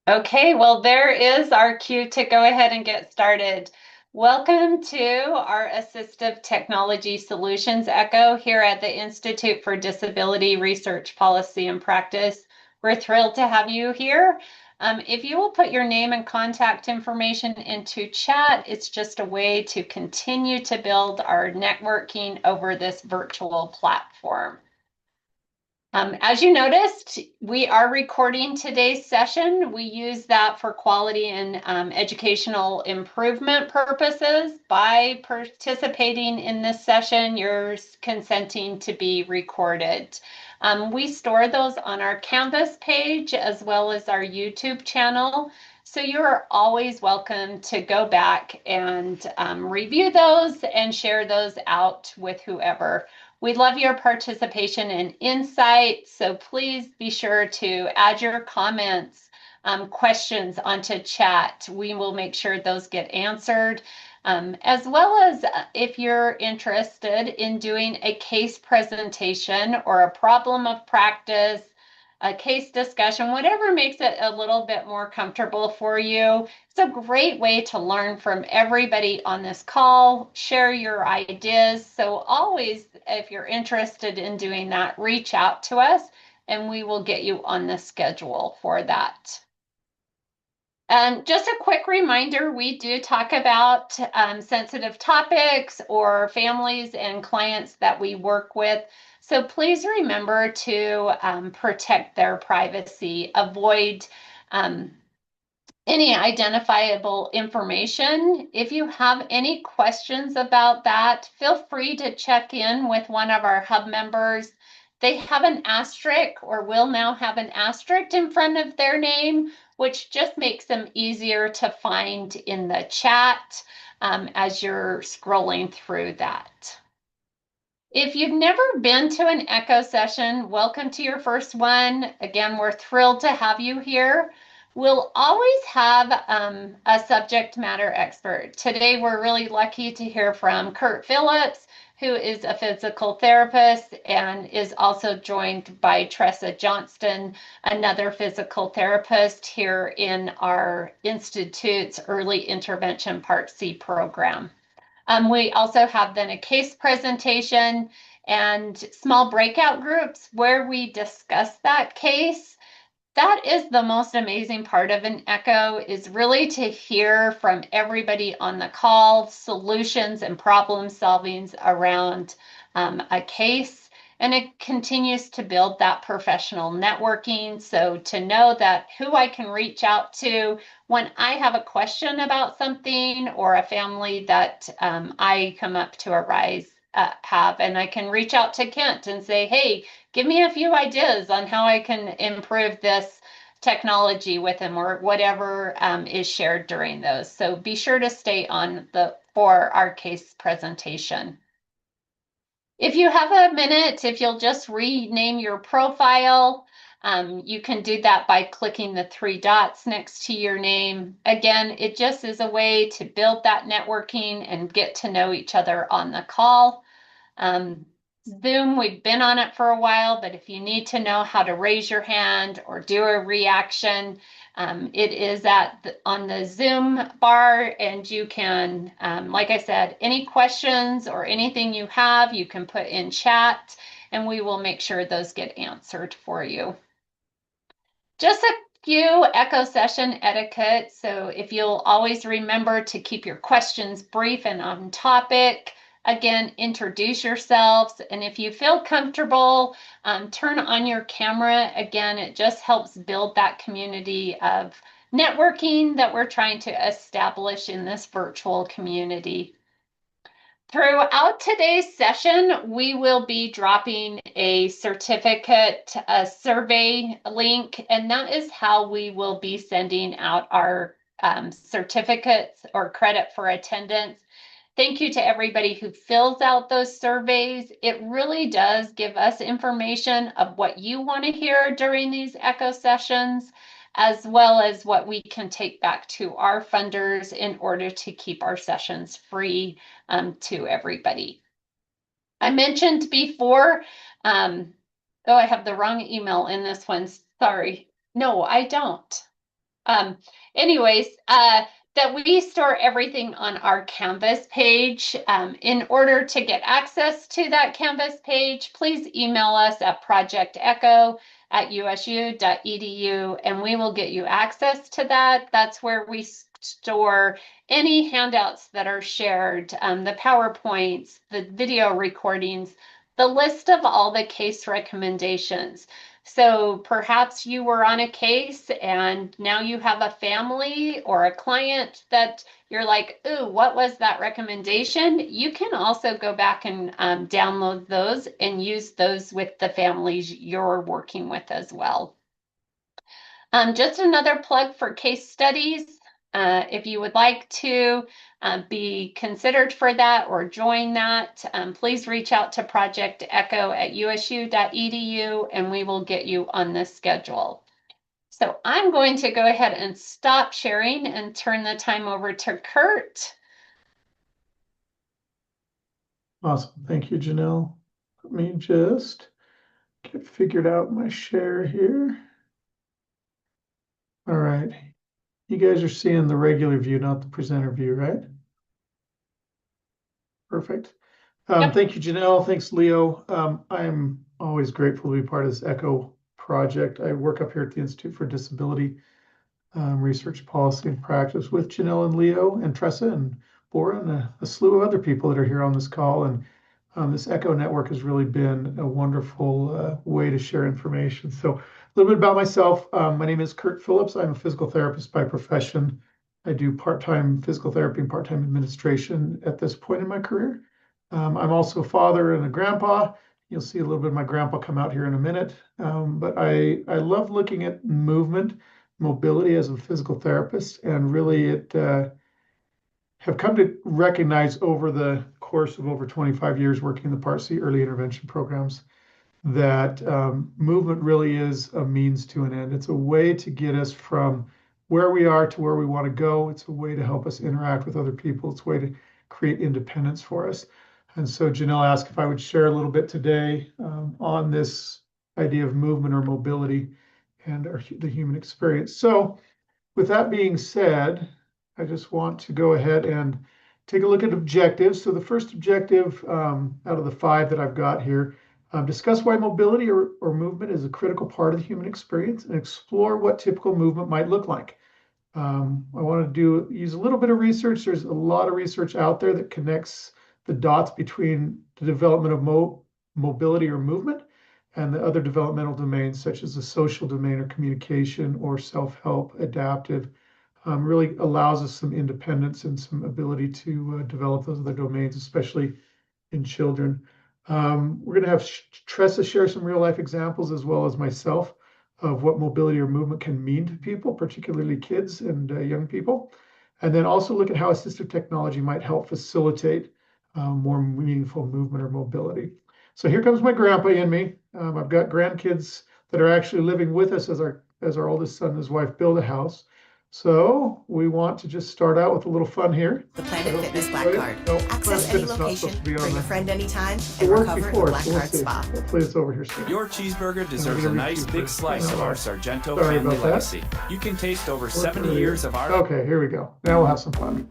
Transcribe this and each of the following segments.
Okay, well, there is our cue to go ahead and get started. Welcome to our Assistive Technology Solutions Echo here at the Institute for Disability Research Policy and Practice. We're thrilled to have you here. If you will put your name and contact information into chat, it's just a way to continue to build our networking over this virtual platform. As you noticed, we are recording today's session. We use that for quality and educational improvement purposes. By participating in this session, you're consenting to be recorded. We store those on our Canvas page as well as our YouTube channel. So you're always welcome to go back and review those and share those out with whoever. We love your participation and insight, so please be sure to add your comments, questions onto chat. We will make sure those get answered, as well as if you're interested in doing a case presentation or a problem of practice, a case discussion, whatever makes it a little bit more comfortable for you. It's a great way to learn from everybody on this call, share your ideas. So always, if you're interested in doing that, reach out to us and we will get you on the schedule for that. And just a quick reminder, we do talk about sensitive topics or families and clients that we work with. So please remember to protect their privacy, avoid any identifiable information. If you have any questions about that, feel free to check in with one of our hub members. They have an asterisk or will now have an asterisk in front of their name, which just makes them easier to find in the chat as you're scrolling through that. If you've never been to an Echo session, welcome to your first one. Again, we're thrilled to have you here. We'll always have a subject matter expert. Today, we're really lucky to hear from Kurt Phillips, who is a physical therapist and is also joined by Tressa Johnston, another physical therapist here in our Institute's Early Intervention Part C program. We also have then a case presentation and small breakout groups where we discuss that case. That is the most amazing part of an echo, is really to hear from everybody on the call, solutions and problem solvings around a case. And it continues to build that professional networking. So to know that who I can reach out to when I have a question about something or a family that I come up to Arise have, and I can reach out to Kent and say, hey, give me a few ideas on how I can improve this technology with him or whatever is shared during those. So be sure to stay on for our case presentation. If you have a minute, if you'll just rename your profile, you can do that by clicking the three dots next to your name. Again, it just is a way to build that networking and get to know each other on the call. Zoom, we've been on it for a while, but if you need to know how to raise your hand or do a reaction, it is on the Zoom bar, and you can, like I said, any questions or anything you have, you can put in chat, and we will make sure those get answered for you. Just a few echo session etiquette. So if you'll always remember to keep your questions brief and on topic. Again, introduce yourselves, and if you feel comfortable, turn on your camera. Again, it just helps build that community of networking that we're trying to establish in this virtual community. Throughout today's session, we will be dropping a certificate, a survey link, and that is how we will be sending out our certificates or credit for attendance. Thank you to everybody who fills out those surveys. It really does give us information of what you want to hear during these echo sessions, as well as what we can take back to our funders in order to keep our sessions free to everybody. I mentioned before, oh, I have the wrong email in this one. Sorry. No, I don't. Anyways, that we store everything on our Canvas page. In order to get access to that Canvas page, please email us at projectecho@usu.edu and we will get you access to that. That's where we store any handouts that are shared, the PowerPoints, the video recordings, the list of all the case recommendations. So perhaps you were on a case and now you have a family or a client that you're like, ooh, what was that recommendation? You can also go back and download those and use those with the families you're working with as well. Just another plug for case studies. If you would like to be considered for that or join that, please reach out to Project Echo at usu.edu and we will get you on this schedule. So I'm going to go ahead and stop sharing and turn the time over to Kurt. Awesome. Thank you, Janelle. Let me just get figured out my share here. All right. You guys are seeing the regular view, not the presenter view, right? Perfect. Yep. Thank you, Janelle. Thanks, Leo. I'm always grateful to be part of this ECHO project. I work up here at the Institute for Disability Research, Policy, and Practice with Janelle and Leo and Tressa and Bora and a slew of other people that are here on this call. And this ECHO network has really been a wonderful way to share information. So a little bit about myself. My name is Kurt Phillips. I'm a physical therapist by profession. I do part-time physical therapy and part-time administration at this point in my career. I'm also a father and a grandpa. You'll see a little bit of my grandpa come out here in a minute. But I love looking at movement, mobility as a physical therapist, and really it have come to recognize over the course of over 25 years working in the Part C early intervention programs that movement really is a means to an end. It's a way to get us from where we are to where we want to go. It's a way to help us interact with other people. It's a way to create independence for us. And so Janelle asked if I would share a little bit today on this idea of movement or mobility and the human experience. So with that being said, I just want to go ahead and take a look at objectives. So the first objective out of the 5 that I've got here, discuss why mobility or movement is a critical part of the human experience and explore what typical movement might look like. I want to use a little bit of research. There's a lot of research out there that connects the dots between the development of mobility or movement and the other developmental domains, such as the social domain or communication or self-help, adaptive. Really allows us some independence and some ability to develop those other domains, especially in children. We're going to have Tressa share some real life examples as well as myself of what mobility or movement can mean to people, particularly kids and young people. And then also look at how assistive technology might help facilitate more meaningful movement or mobility. So here comes my grandpa in me. I've got grandkids that are actually living with us as our oldest son and his wife build a house. So we want to just start out with a little fun here. The Planet Fitness Black Card. Access any location, bring a friend anytime, It and worked recover at before, the Black so we'll Card see. Spa. Hopefully it's over here soon. Your cheeseburger deserves a nice big slice of our Sargento Sorry family about that. legacy. You can taste over 70 years of our... Okay, here we go. Now we'll have some fun.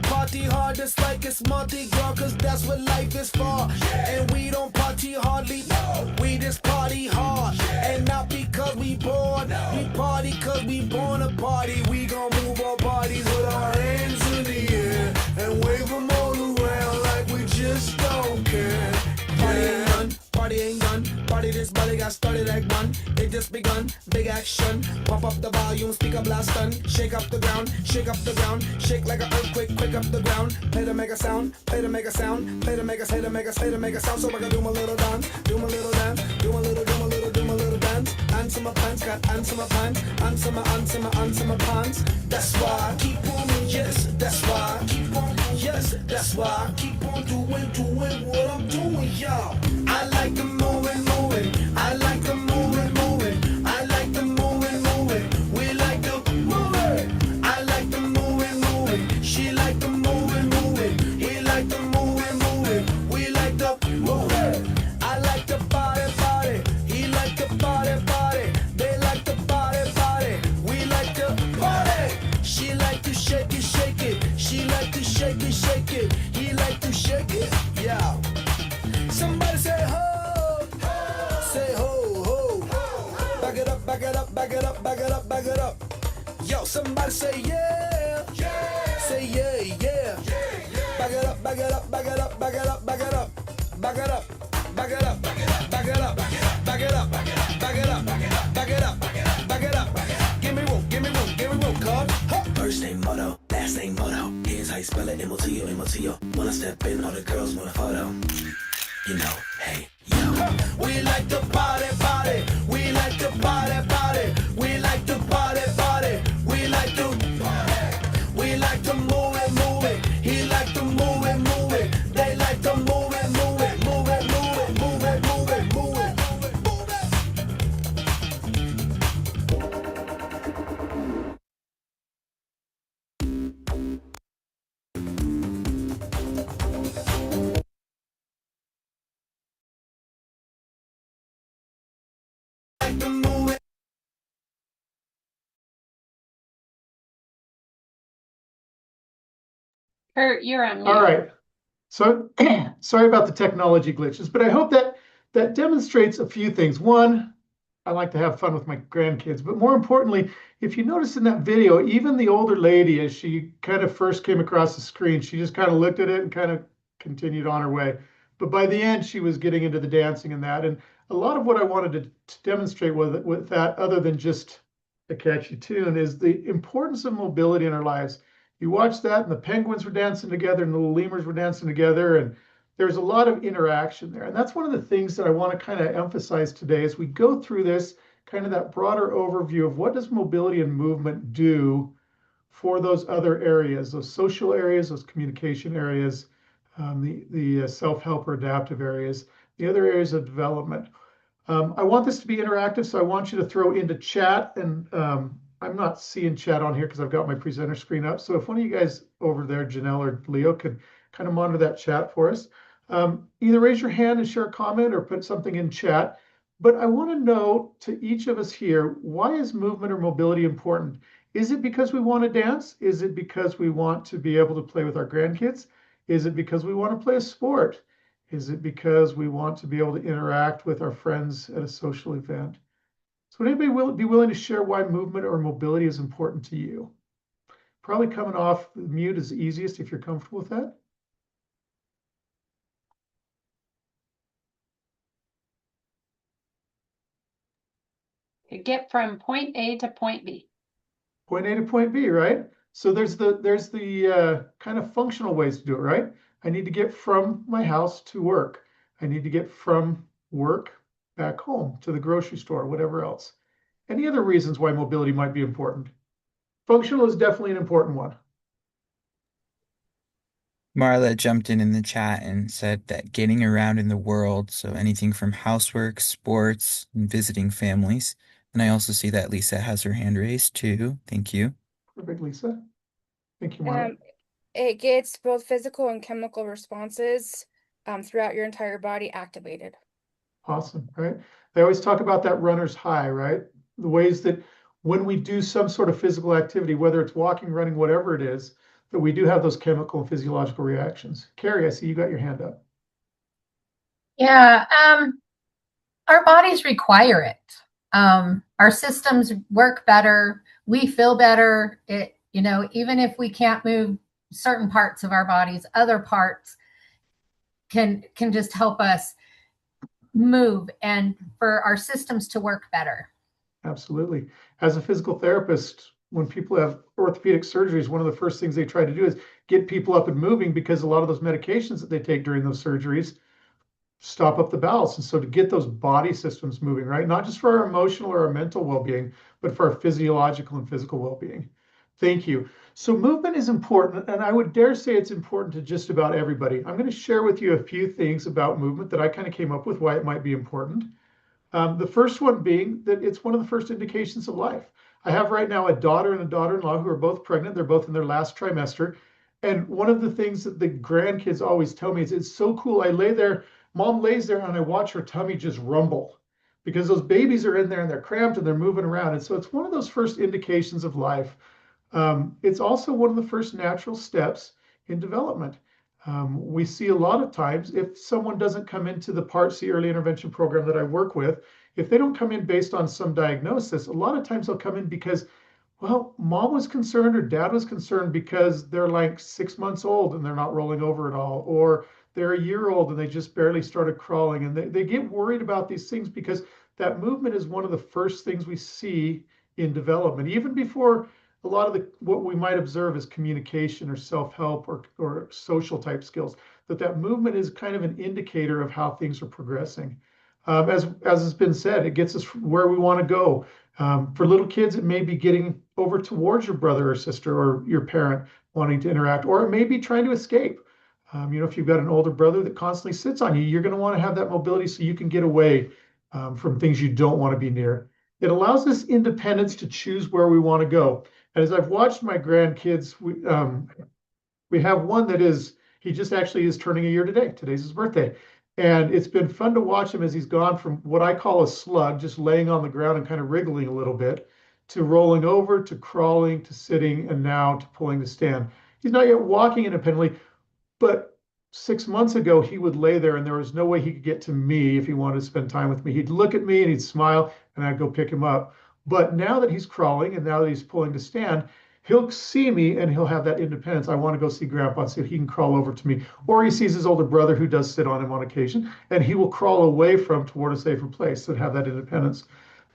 Party hard just like it's Mardi Gras, cause that's what life is for. And we don't party hardly, we just party hard. And not because we bored, we party cause we born to party. We gon' move our bodies with our hands in the air and wave them all around like we just don't care. Party ain't done, party ain't done. Party this body got started like one. It just begun, big action. Pump up the volume, speaker blast done. Shake up the ground, shake up the ground. Shake like an earthquake, quick up the ground. Play to make a sound, play to make a sound. Play to make a, play to make a sound. So I can do my little dance, do my little dance, do my little dance. And ants on my pants, got ants on my pants, ants on my ants on my ants on my pants. That's why I keep on, yes, that's why I keep on, yes, that's why I keep on doing what I'm doing, y'all. I like the moving, I like the moving, I like the moving, we like the moving. I like the moving, she like the moving, he like the moving, we like the moving. I like the body, he like the body, they like the body, we like the body. She like to shake it, she like to shake it, he like to shake it, yeah. Somebody say ho, say ho, ho. Back it up, back it up, back it up, back it up, back it up. Yo, somebody say yeah, say yeah, yeah. Back it up, back it up, back it up, back it up, back it up, back it up, back it up, back it up, back it up, back it up, back it up, back it up, back it up. Give me room, give me room, give me room, cuz. First name Moto, last name Moto. Here's how you spell it, M-O-T-O, M-O-T-O. When I step in, all the girls want a photo. You know, hey, yo. We like the body, we like the body, we like the body, we like the body. We like the moving, he like the moving, they like the moving, moving. Kurt, you're on mute. All right. So sorry about the technology glitches, but I hope that that demonstrates a few things. One, I like to have fun with my grandkids, but more importantly, if you notice in that video, even the older lady, as she kind of first came across the screen, she just kind of looked at it and kind of continued on her way. But by the end, she was getting into the dancing and that. And a lot of what I wanted to demonstrate with that, other than just a catchy tune, is the importance of mobility in our lives. You watch that, and the penguins were dancing together, and the little lemurs were dancing together, and there's a lot of interaction there. And that's one of the things that I want to kind of emphasize today as we go through this, kind of that broader overview of what does mobility and movement do for those other areas, those social areas, those communication areas, the self-help or adaptive areas, the other areas of development. I want this to be interactive, so I want you to throw into chat, and I'm not seeing chat on here because I've got my presenter screen up. So if one of you guys over there, Janelle or Leo, could kind of monitor that chat for us. Either raise your hand and share a comment or put something in chat. But I want to know to each of us here, why is movement or mobility important? Is it because we want to dance? Is it because we want to be able to play with our grandkids? Is it because we want to play a sport? Is it because we want to be able to interact with our friends at a social event? So would anybody be willing to share why movement or mobility is important to you? Probably coming off mute is easiest if you're comfortable with that. You get from point A to point B. Point A to point B, right? So there's the kind of functional ways to do it, right? I need to get from my house to work. I need to get from work back home to the grocery store, whatever else. Any other reasons why mobility might be important? Functional is definitely an important one. Marla jumped in the chat and said that getting around in the world, so anything from housework, sports, and visiting families. And I also see that Lisa has her hand raised too. Thank you. Perfect, Lisa. Thank you, Marla. It gets both physical and chemical responses throughout your entire body activated. Awesome, right? They always talk about that runner's high, right? The ways that when we do some sort of physical activity, whether it's walking, running, whatever it is, that we do have those chemical and physiological reactions. Carrie, I see you got your hand up. Yeah, our bodies require it. Our systems work better. We feel better. Even if we can't move certain parts of our bodies, other parts can just help us move and for our systems to work better. Absolutely. As a physical therapist, when people have orthopedic surgeries, one of the first things they try to do is get people up and moving, because a lot of those medications that they take during those surgeries stop up the bowels. And so to get those body systems moving, right? Not just for our emotional or our mental well-being, but for our physiological and physical well-being. Thank you. So movement is important, and I would dare say it's important to just about everybody. I'm going to share with you a few things about movement that I kind of came up with, why it might be important. The first one being that it's one of the first indications of life. I have right now a daughter and a daughter-in-law who are both pregnant. They're both in their last trimester. And one of the things that the grandkids always tell me is, it's so cool. I lay there, mom lays there, and I watch her tummy just rumble because those babies are in there and they're cramped and they're moving around. And so it's one of those first indications of life. It's also one of the first natural steps in development. We see a lot of times if someone doesn't come into the Part C early intervention program that I work with, if they don't come in based on some diagnosis, a lot of times they'll come in because, well, mom was concerned or dad was concerned because they're like 6 months old and they're not rolling over at all, or they're a year old and they just barely started crawling, and they get worried about these things because that movement is one of the first things we see in development, even before a lot of what we might observe as communication or self-help or social type skills, that movement is kind of an indicator of how things are progressing. As has been said, it gets us where we want to go. For little kids, it may be getting over towards your brother or sister or your parent wanting to interact, or it may be trying to escape. If you've got an older brother that constantly sits on you, you're going to want to have that mobility so you can get away from things you don't want to be near. It allows us independence to choose where we want to go. And as I've watched my grandkids, we have one that he just actually is turning a year today. Today's his birthday. And it's been fun to watch him as he's gone from what I call a slug, just laying on the ground and kind of wriggling a little bit, to rolling over, to crawling, to sitting, and now to pulling to stand. He's not yet walking independently, but 6 months ago, he would lay there and there was no way he could get to me if he wanted to spend time with me. He'd look at me and he'd smile and I'd go pick him up. But now that he's crawling and now that he's pulling to stand, he'll see me and he'll have that independence. I want to go see grandpa, see if he can crawl over to me. Or he sees his older brother who does sit on him on occasion, and he will crawl away from toward a safer place and have that independence.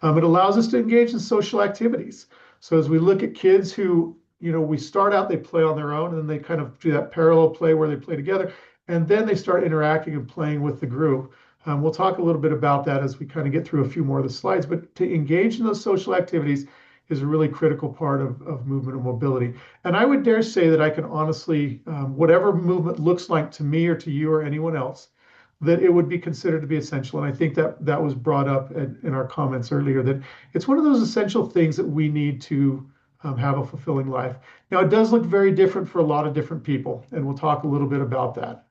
It allows us to engage in social activities. So as we look at kids who, we start out, they play on their own, and then they kind of do that parallel play where they play together, and then they start interacting and playing with the group. We'll talk a little bit about that as we kind of get through a few more of the slides, but to engage in those social activities is a really critical part of movement and mobility. And I would dare say that I can honestly, whatever movement looks like to me or to you or anyone else, that it would be considered to be essential. And I think that was brought up in our comments earlier, that it's one of those essential things that we need to have a fulfilling life. Now, it does look very different for a lot of different people, and we'll talk a little bit about that.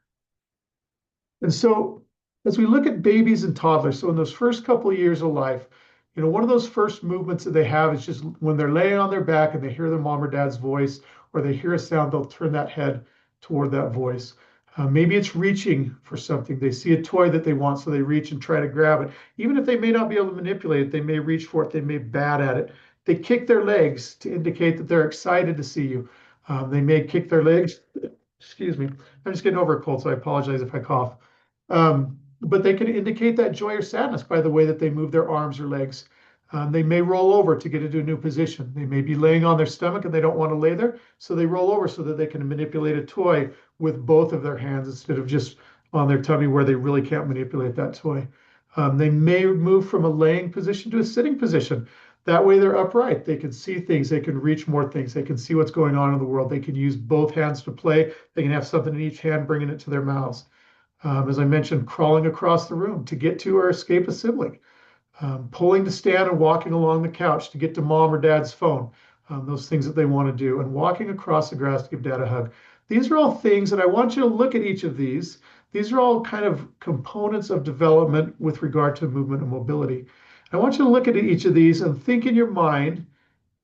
And so as we look at babies and toddlers, so in those first couple of years of life, one of those first movements that they have is just when they're laying on their back and they hear their mom or dad's voice, or they hear a sound, they'll turn that head toward that voice. Maybe it's reaching for something. They see a toy that they want, so they reach and try to grab it. Even if they may not be able to manipulate it, they may reach for it, they may bat at it. They kick their legs to indicate that they're excited to see you. They may kick their legs. Excuse me. I'm just getting over a cold, so I apologize if I cough. But they can indicate that joy or sadness by the way that they move their arms or legs. They may roll over to get into a new position. They may be laying on their stomach and they don't want to lay there, so they roll over so that they can manipulate a toy with both of their hands instead of just on their tummy where they really can't manipulate that toy. They may move from a laying position to a sitting position. That way they're upright. They can see things. They can reach more things. They can see what's going on in the world. They can use both hands to play. They can have something in each hand, bringing it to their mouths. As I mentioned, crawling across the room to get to or escape a sibling, pulling to stand and walking along the couch to get to mom or dad's phone, those things that they want to do, and walking across the grass to give dad a hug. These are all things that I want you to look at each of these. These are all kind of components of development with regard to movement and mobility. I want you to look at each of these and think in your mind,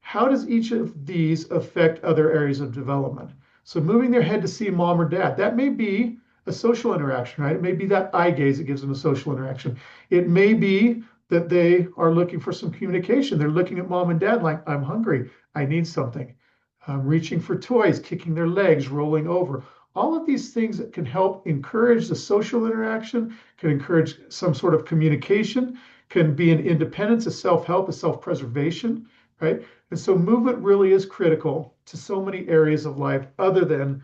how does each of these affect other areas of development? So moving their head to see mom or dad, that may be a social interaction, right? It may be that eye gaze that gives them a social interaction. It may be that they are looking for some communication. They're looking at mom and dad like, I'm hungry, I need something. Reaching for toys, kicking their legs, rolling over. All of these things that can help encourage the social interaction, can encourage some sort of communication, can be an independence, a self-help, a self-preservation, right? And so movement really is critical to so many areas of life other than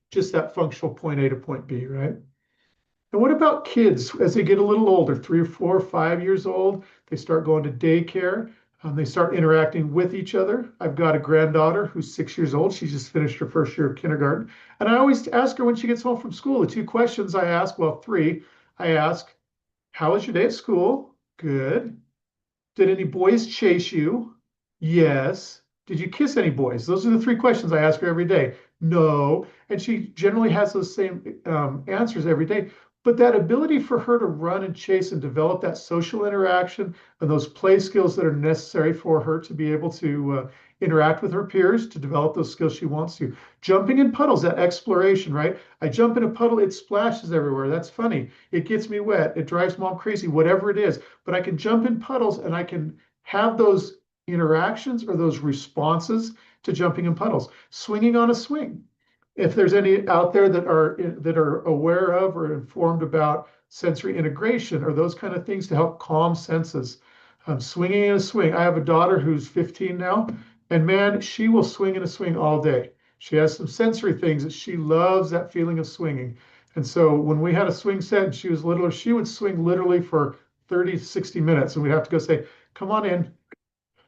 just that functional point A to point B, right? And what about kids as they get a little older, 3 or 4 or 5 years old? They start going to daycare. They start interacting with each other. I've got a granddaughter who's 6 years old. She just finished her first year of kindergarten. And I always ask her when she gets home from school, the 2 questions I ask, well, 3, I ask, how was your day at school? Good. Did any boys chase you? Yes. Did you kiss any boys? Those are the 3 questions I ask her every day. No. And she generally has those same answers every day. But that ability for her to run and chase and develop that social interaction and those play skills that are necessary for her to be able to interact with her peers, to develop those skills she wants to. Jumping in puddles, that exploration, right? I jump in a puddle, it splashes everywhere. That's funny. It gets me wet. It drives mom crazy, whatever it is. But I can jump in puddles and I can have those interactions or those responses to jumping in puddles. Swinging on a swing. If there's any out there that are aware of or informed about sensory integration or those kind of things to help calm senses. Swinging in a swing. I have a daughter who's 15 now, and man, she will swing in a swing all day. She has some sensory things that she loves, that feeling of swinging. And so when we had a swing set and she was little, she would swing literally for 30 to 60 minutes. And we'd have to go say, come on in,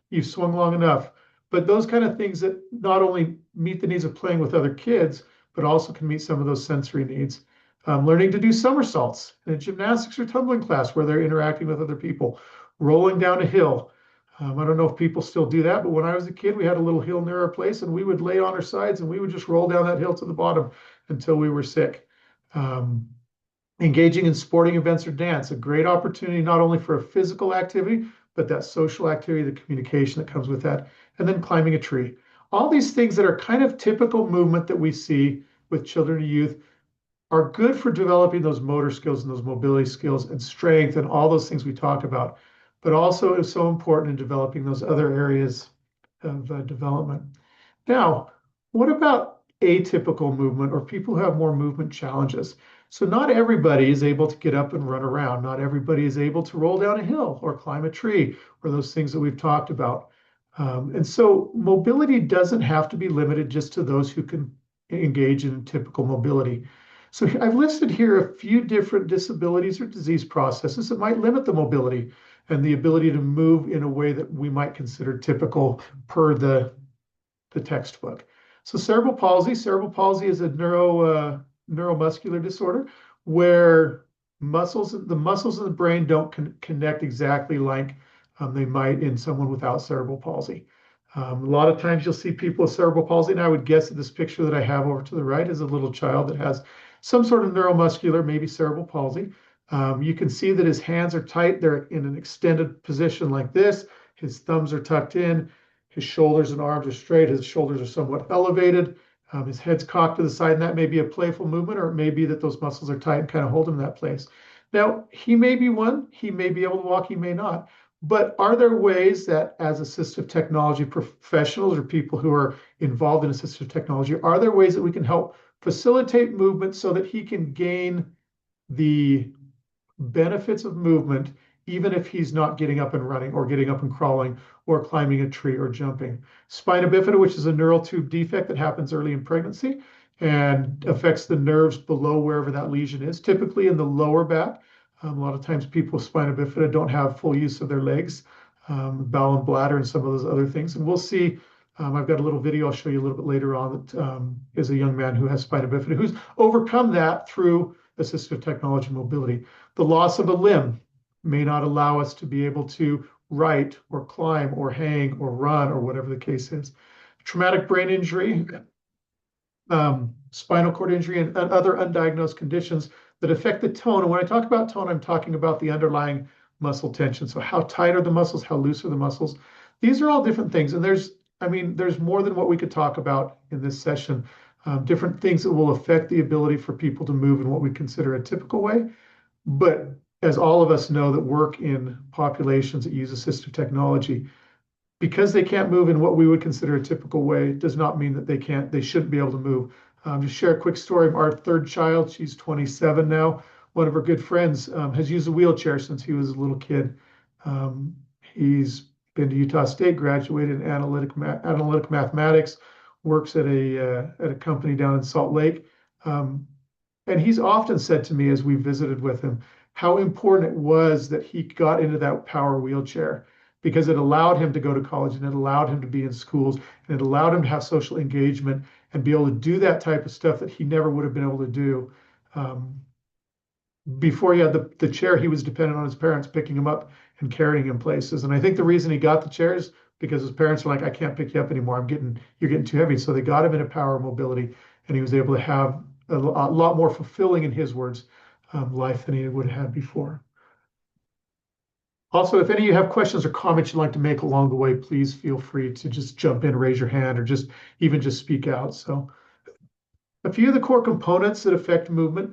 you've swung long enough. But those kind of things that not only meet the needs of playing with other kids, but also can meet some of those sensory needs. Learning to do somersaults in a gymnastics or tumbling class where they're interacting with other people. Rolling down a hill. I don't know if people still do that, but when I was a kid, we had a little hill near our place and we would lay on our sides and we would just roll down that hill to the bottom until we were sick. Engaging in sporting events or dance, a great opportunity not only for a physical activity, but that social activity, the communication that comes with that, and then climbing a tree. All these things that are kind of typical movement that we see with children and youth are good for developing those motor skills and those mobility skills and strength and all those things we talk about, but also is so important in developing those other areas of development. Now, what about atypical movement or people who have more movement challenges? So not everybody is able to get up and run around. Not everybody is able to roll down a hill or climb a tree or those things that we've talked about. And so mobility doesn't have to be limited just to those who can engage in typical mobility. So I've listed here a few different disabilities or disease processes that might limit the mobility and the ability to move in a way that we might consider typical per the textbook. So cerebral palsy is a neuromuscular disorder where the muscles in the brain don't connect exactly like they might in someone without cerebral palsy. A lot of times you'll see people with cerebral palsy, and I would guess that this picture that I have over to the right is a little child that has some sort of neuromuscular, maybe cerebral palsy. You can see that his hands are tight. They're in an extended position like this. His thumbs are tucked in. His shoulders and arms are straight. His shoulders are somewhat elevated. His head's cocked to the side, and that may be a playful movement, or it may be that those muscles are tight and kind of hold him in that place. Now, he may be one. He may be able to walk. He may not. But are there ways that as assistive technology professionals or people who are involved in assistive technology, are there ways that we can help facilitate movement so that he can gain the benefits of movement, even if he's not getting up and running or getting up and crawling or climbing a tree or jumping? Spina bifida, which is a neural tube defect that happens early in pregnancy and affects the nerves below wherever that lesion is, typically in the lower back. A lot of times people with spina bifida don't have full use of their legs, bowel and bladder and some of those other things. And we'll see, I've got a little video I'll show you a little bit later on that is a young man who has spina bifida who's overcome that through assistive technology mobility. The loss of a limb may not allow us to be able to write or climb or hang or run or whatever the case is. Traumatic brain injury, spinal cord injury, and other undiagnosed conditions that affect the tone. And when I talk about tone, I'm talking about the underlying muscle tension. So how tight are the muscles? How loose are the muscles? These are all different things. And there's more than what we could talk about in this session. Different things that will affect the ability for people to move in what we consider a typical way. But as all of us know that work in populations that use assistive technology, because they can't move in what we would consider a typical way, does not mean that they shouldn't be able to move. Just share a quick story of our third child. She's 27 now. One of her good friends has used a wheelchair since he was a little kid. He's been to Utah State, graduated in analytic mathematics, works at a company down in Salt Lake. And And he's often said to me as we visited with him how important it was that he got into that power wheelchair, because it allowed him to go to college and it allowed him to be in schools and it allowed him to have social engagement and be able to do that type of stuff that he never would have been able to do. Before he had the chair, he was dependent on his parents picking him up and carrying him places. And I think the reason he got the chair is because his parents were like, I can't pick you up anymore. You're getting too heavy. So they got him into power mobility, and he was able to have a lot more fulfilling, in his words, life than he would have had before. Also, if any of you have questions or comments you'd like to make along the way, please feel free to just jump in, raise your hand, or just speak out. So a few of the core components that affect movement,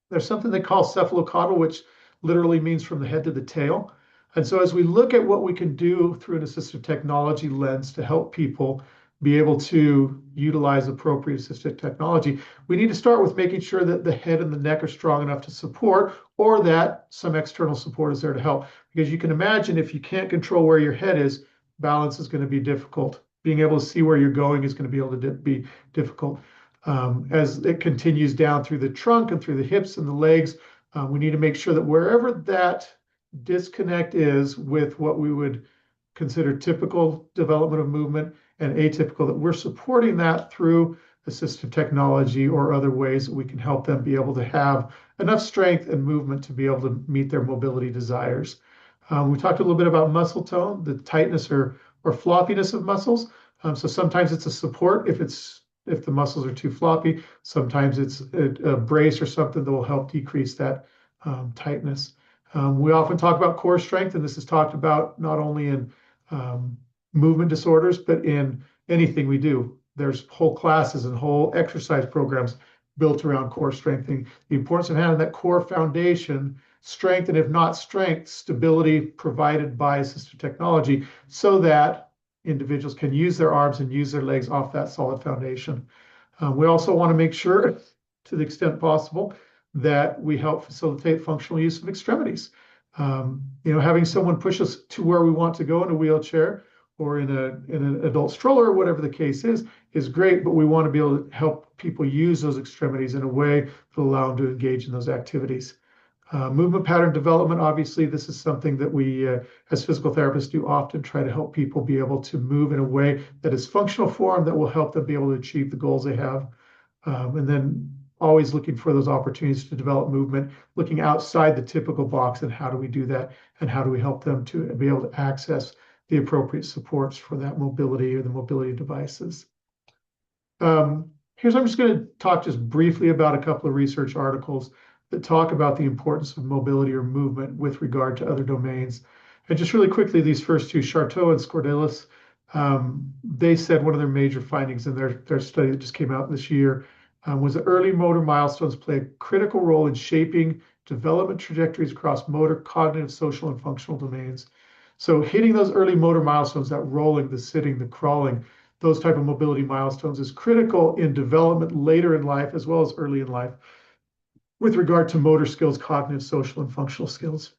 there's something they call cephalocaudal, which literally means from the head to the tail. And so as we look at what we can do through an assistive technology lens to help people be able to utilize appropriate assistive technology, we need to start with making sure that the head and the neck are strong enough to support, or that some external support is there to help. Because you can imagine, if you can't control where your head is, balance is going to be difficult. Being able to see where you're going is going to be able to be difficult. As it continues down through the trunk and through the hips and the legs, we need to make sure that wherever that disconnect is with what we would consider typical development of movement and atypical, that we're supporting that through assistive technology or other ways that we can help them be able to have enough strength and movement to be able to meet their mobility desires. We talked a little bit about muscle tone, the tightness or floppiness of muscles. So sometimes it's a support if the muscles are too floppy. Sometimes it's a brace or something that will help decrease that tightness. We often talk about core strength, and this is talked about not only in movement disorders, but in anything we do. There's whole classes and whole exercise programs built around core strengthening. The importance of having that core foundation, strength, and if not strength, stability provided by assistive technology, so that individuals can use their arms and use their legs off that solid foundation. We also want to make sure, to the extent possible, that we help facilitate functional use of extremities. Having someone push us to where we want to go in a wheelchair or in an adult stroller, or whatever the case is great, but we want to be able to help people use those extremities in a way that will allow them to engage in those activities. Movement pattern development, obviously, this is something that we, as physical therapists, do often try to help people be able to move in a way that is functional for them, that will help them be able to achieve the goals they have. And then always looking for those opportunities to develop movement, looking outside the typical box, and how do we do that, and how do we help them to be able to access the appropriate supports for that mobility or the mobility devices. I'm just going to talk just briefly about a couple of research articles that talk about the importance of mobility or movement with regard to other domains. And just really quickly, these first two, Charteau and Scordelis, they said one of their major findings in their study that just came out this year was that early motor milestones play a critical role in shaping development trajectories across motor, cognitive, social, and functional domains. So hitting those early motor milestones, that rolling, the sitting, the crawling, those type of mobility milestones is critical in development later in life as well as early in life with regard to motor skills, cognitive, social, and functional skills.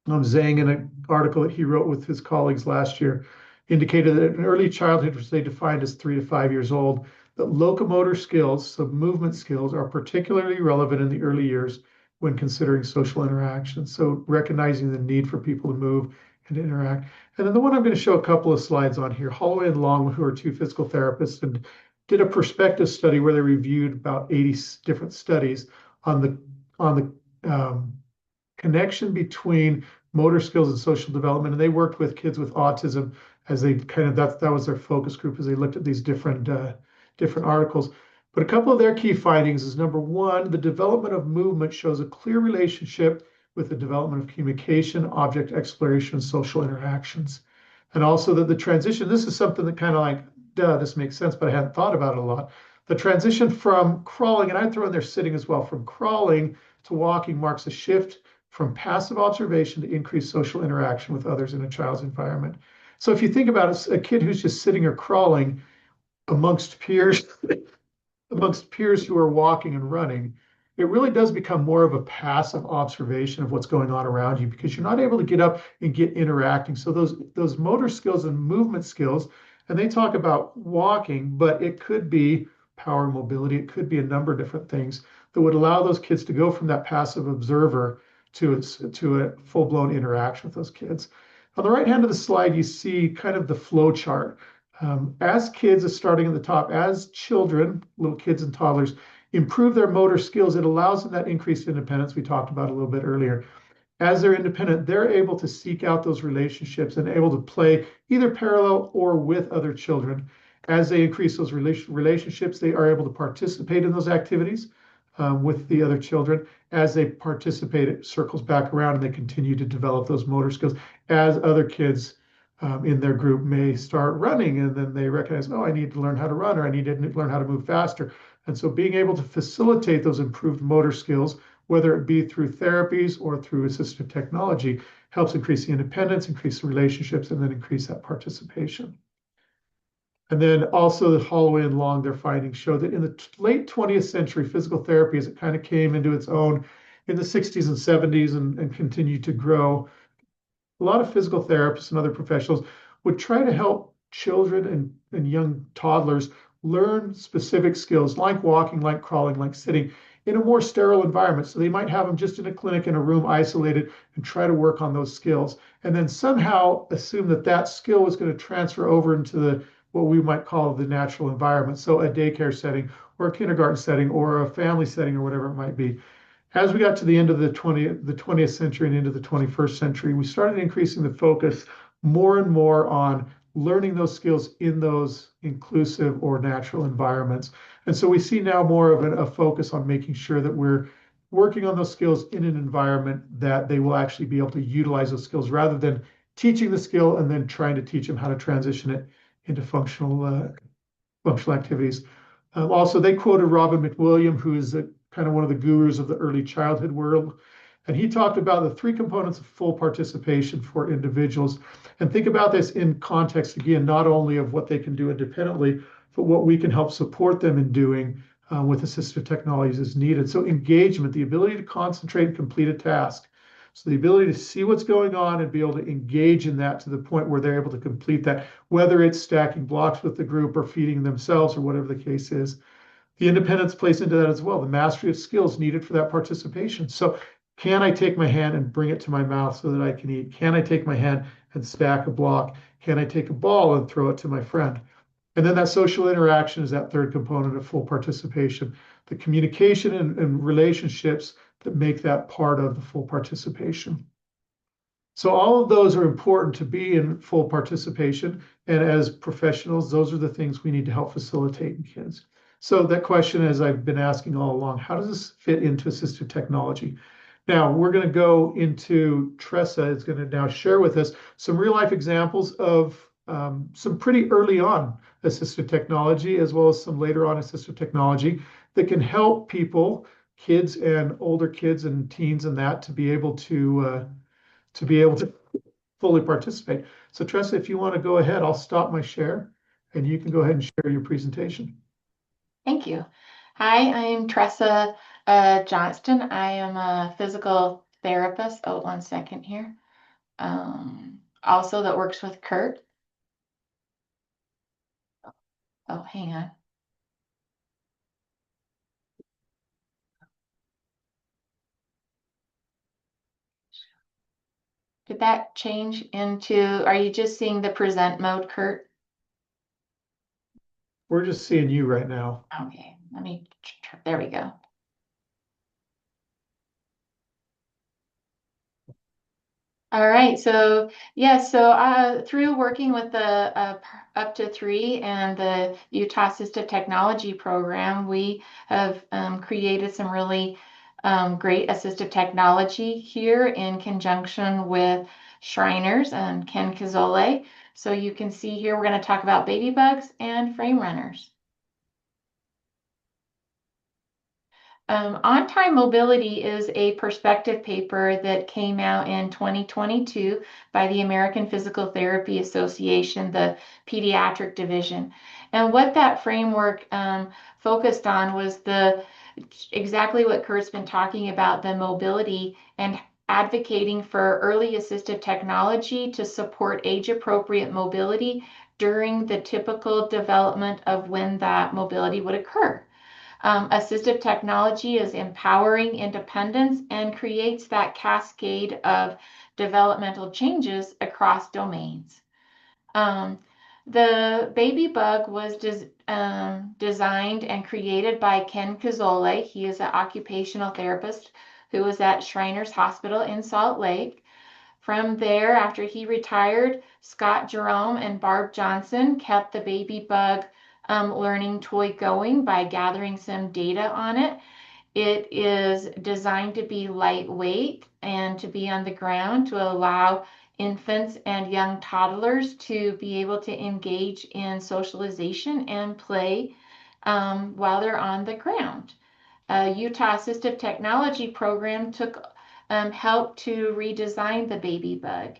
Zhang, in an article that he wrote with his colleagues last year, indicated that in early childhood, which they defined as 3 to 5 years old, that locomotor skills, so movement skills, are particularly relevant in the early years when considering social interaction. So recognizing the need for people to move and to interact. And then the one I'm going to show a couple of slides on here, Holloway and Long, who are two physical therapists, and did a prospective study where they reviewed about 80 different studies on the connection between motor skills and social development. And they worked with kids with autism as they that was their focus group as they looked at these different articles. But a couple of their key findings is, number one, the development of movement shows a clear relationship with the development of communication, object exploration, and social interactions. And also that the transition, this is something that kind of like, duh, this makes sense, but I hadn't thought about it a lot. The transition from crawling, and I'd throw in there sitting as well, from crawling to walking marks a shift from passive observation to increased social interaction with others in a child's environment. So if you think about it, a kid who's just sitting or crawling amongst peers, who are walking and running, it really does become more of a passive observation of what's going on around you, because you're not able to get up and get interacting. So those motor skills and movement skills, and they talk about walking, but it could be power mobility, it could be a number of different things. that would allow those kids to go from that passive observer to a full-blown interaction with those kids. On the right hand of the slide, you see kind of the flow chart. As kids are starting at the top, as children, little kids and toddlers, improve their motor skills, it allows them that increased independence we talked about a little bit earlier. As they're independent, they're able to seek out those relationships and able to play either parallel or with other children. As they increase those relationships, they are able to participate in those activities with the other children. As they participate, it circles back around and they continue to develop those motor skills. As other kids in their group may start running, and then they recognize, oh, I need to learn how to run, or I need to learn how to move faster. And so being able to facilitate those improved motor skills, whether it be through therapies or through assistive technology, helps increase the independence, increase the relationships, and then increase that participation. And then also the Holloway and Long, their findings show that in the late 20th century, physical therapy, as it kind of came into its own in the 60s and 70s and continued to grow, a lot of physical therapists and other professionals would try to help children and young toddlers learn specific skills like walking, like crawling, like sitting in a more sterile environment. So they might have them just in a clinic in a room isolated and try to work on those skills. And then somehow assume that that skill was going to transfer over into what we might call the natural environment. So a daycare setting or a kindergarten setting or a family setting or whatever it might be. As we got to the end of the 20th century and into the 21st century, we started increasing the focus more and more on learning those skills in those inclusive or natural environments. And so we see now more of a focus on making sure that we're working on those skills in an environment that they will actually be able to utilize those skills rather than teaching the skill and then trying to teach them how to transition it into functional activities. Also, they quoted Robin McWilliam, who is kind of one of the gurus of the early childhood world. And he talked about the 3 components of full participation for individuals. And think about this in context, again, not only of what they can do independently, but what we can help support them in doing with assistive technologies as needed. So engagement, the ability to concentrate and complete a task. So the ability to see what's going on and be able to engage in that to the point where they're able to complete that, whether it's stacking blocks with the group or feeding themselves or whatever the case is. The independence plays into that as well, the mastery of skills needed for that participation. So can I take my hand and bring it to my mouth so that I can eat? Can I take my hand and stack a block? Can I take a ball and throw it to my friend? And then that social interaction is that 3rd component of full participation, the communication and relationships that make that part of the full participation. So all of those are important to be in full participation. And as professionals, those are the things we need to help facilitate in kids. So that question, as I've been asking all along, how does this fit into assistive technology? Now, we're going to go into, Tressa is going to now share with us some real life examples of some pretty early on assistive technology, as well as some later on assistive technology that can help people, kids and older kids and teens and that, to be able to fully participate. So Tressa, if you want to go ahead, I'll stop my share and you can go ahead and share your presentation. Thank you. Hi, I'm Tressa Johnston. I am a physical therapist. Oh, 1 second here. Also that works with Kurt. Oh, hang on. Did that change into, are you just seeing the present mode, Kurt? We're just seeing you right now. Okay, there we go. All right, so yeah, so through working with the Up to 3 and the Utah Assistive Technology Program, we have created some really great assistive technology here in conjunction with Shriners and Ken Kazole. So you can see here, we're going to talk about baby bugs and frame runners. On-Time Mobility is a perspective paper that came out in 2022 by the American Physical Therapy Association, the pediatric division. And what that framework focused on was exactly what Kurt's been talking about, the mobility and advocating for early assistive technology to support age-appropriate mobility during the typical development of when that mobility would occur. Assistive technology is empowering independence and creates that cascade of developmental changes across domains. The baby bug was designed and created by Ken Kazole. He is an occupational therapist who was at Shriners Hospital in Salt Lake. From there, after he retired, Scott Jerome and Barb Johnson kept the baby bug learning toy going by gathering some data on it. It is designed to be lightweight and to be on the ground to allow infants and young toddlers to be able to engage in socialization and play while they're on the ground. Utah Assistive Technology Program took help to redesign the baby bug.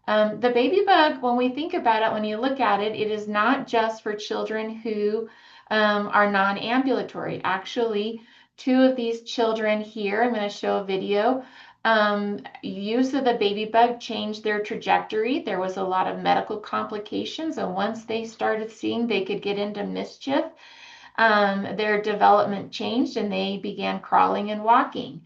The baby bug, when we think about it, when you look at it, it is not just for children who are non-ambulatory. Actually, two of these children here, I'm going to show a video, use of the baby bug changed their trajectory. There was a lot of medical complications, and once they started seeing they could get into mischief, their development changed and they began crawling and walking.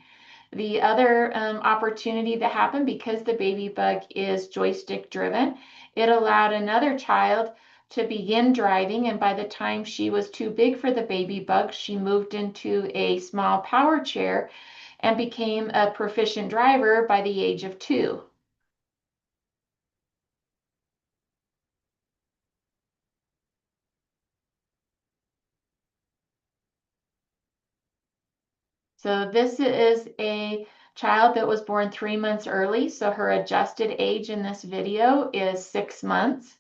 The other opportunity that happened, because the baby bug is joystick driven, it allowed another child to begin driving, and by the time she was too big for the baby bug, she moved into a small power chair and became a proficient driver by the age of 2. So this is a child that was born 3 months early. So her adjusted age in this video is 6 months.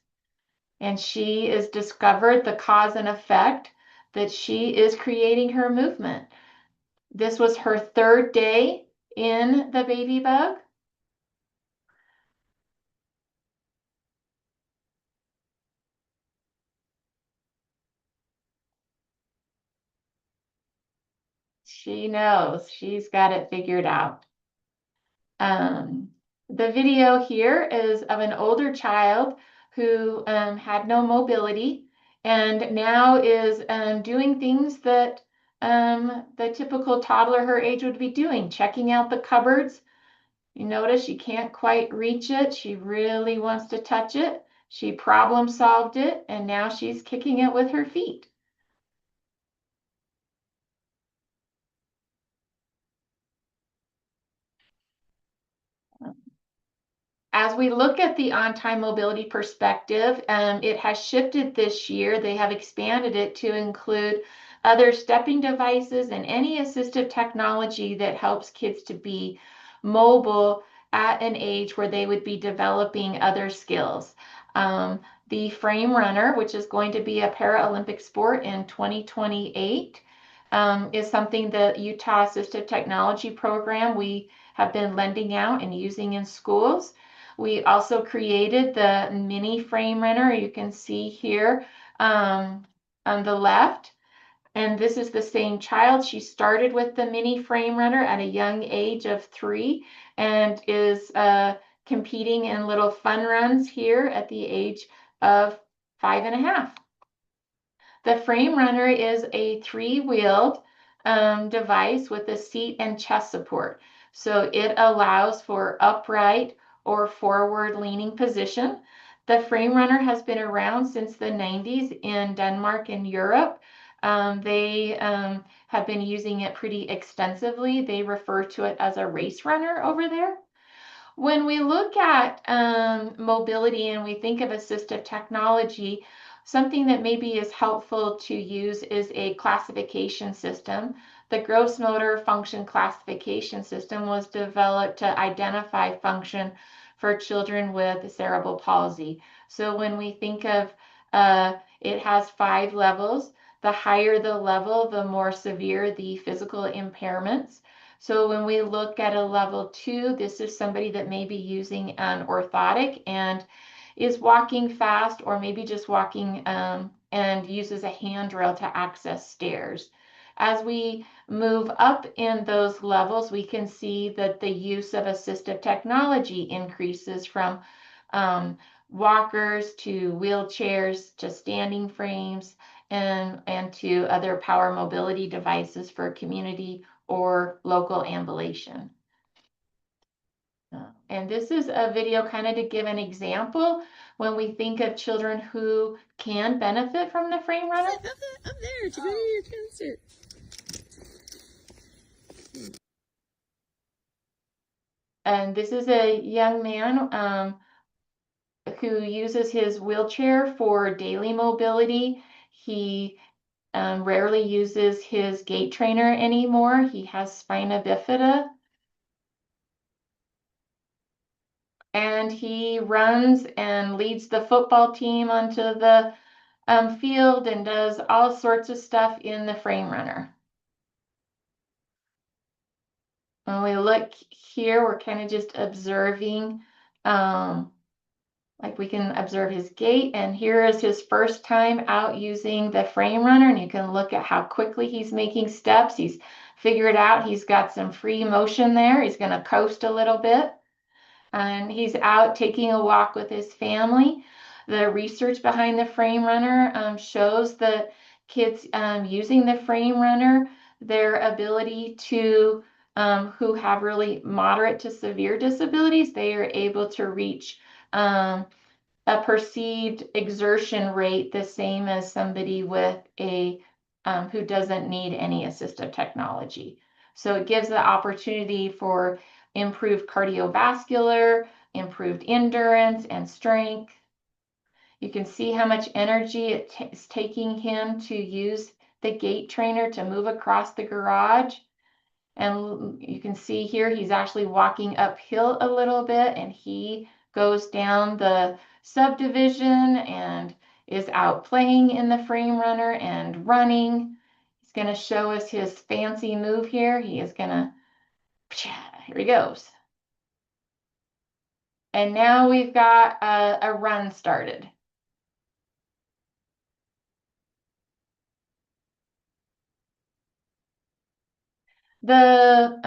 And she is discovered the cause and effect that she is creating her movement. This was her 3rd day in the baby bug. She knows, she's got it figured out. The video here is of an older child who had no mobility and now is doing things that the typical toddler her age would be doing, checking out the cupboards. You notice she can't quite reach it. She really wants to touch it. She problem solved it, and now she's kicking it with her feet. As we look at the on-time mobility perspective, it has shifted this year. They have expanded it to include other stepping devices and any assistive technology that helps kids to be mobile at an age where they would be developing other skills. The frame runner, which is going to be a Paralympic sport in 2028, is something that Utah Assistive Technology Program we have been lending out and using in schools. We also created the mini frame runner. You can see here on the left. And this is the same child. She started with the mini frame runner at a young age of 3 and is competing in little fun runs here at the age of 5.5. The frame runner is a 3-wheeled device with a seat and chest support. So it allows for upright or forward leaning position. The frame runner has been around since the 90s in Denmark and Europe. They have been using it pretty extensively. They refer to it as a race runner over there. When we look at mobility and we think of assistive technology, something that maybe is helpful to use is a classification system. The gross motor function classification system was developed to identify function for children with cerebral palsy. So when we think of it has 5 levels. The higher the level, the more severe the physical impairments. So when we look at a level 2, this is somebody that may be using an orthotic and is walking fast, or maybe just walking and uses a handrail to access stairs. As we move up in those levels, we can see that the use of assistive technology increases from walkers to wheelchairs to standing frames and to other power mobility devices for community or local ambulation. And this is a video kind of to give an example when we think of children who can benefit from the frame runner. Up there, to go to your concert. And this is a young man who uses his wheelchair for daily mobility. He rarely uses his gait trainer anymore. He has spina bifida. And he runs and leads the football team onto the field and does all sorts of stuff in the frame runner. When we look here, we're kind of just observing, like we can observe his gait, and here is his first time out using the frame runner, and you can look at how quickly he's making steps. He's figured out he's got some free motion there. He's going to coast a little bit, and he's out taking a walk with his family. The research behind the frame runner shows that kids using the frame runner, their ability to who have really moderate to severe disabilities, they are able to reach a perceived exertion rate the same as somebody with a who doesn't need any assistive technology. So it gives the opportunity for improved cardiovascular, improved endurance and strength. You can see how much energy it's taking him to use the gait trainer to move across the garage. And you can see here, he's actually walking uphill a little bit, and he goes down the subdivision and is out playing in the frame runner and running. He's going to show us his fancy move here. He is going to, here he goes. And now we've got a run started. The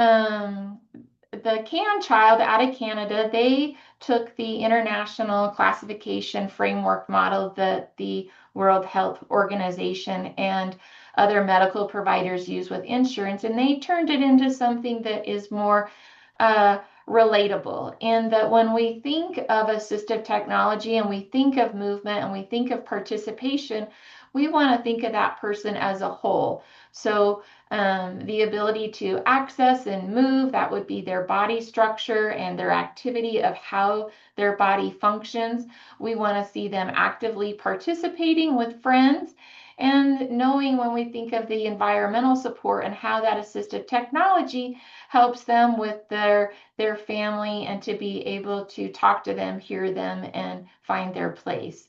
CAN child out of Canada, they took the international classification framework model that the World Health Organization and other medical providers use with insurance, and they turned it into something that is more relatable. In that when we think of assistive technology and we think of movement and we think of participation, we want to think of that person as a whole. So the ability to access and move, that would be their body structure and their activity of how their body functions. We want to see them actively participating with friends, and knowing when we think of the environmental support and how that assistive technology helps them with their family and to be able to talk to them, hear them, and find their place.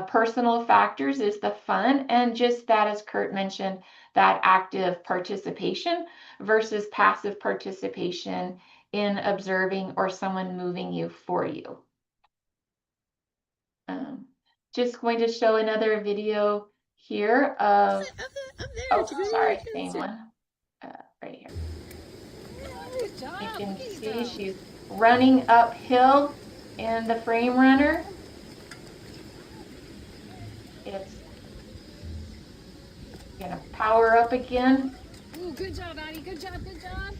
Personal factors is the fun, and just that, as Kurt mentioned, that active participation versus passive participation in observing or someone moving you for you. Just going to show another video here of, oh, sorry, same one, right here. You can see she's running uphill in the frame runner. It's gonna power up again. Ooh, good job, Addie. Good job, good job.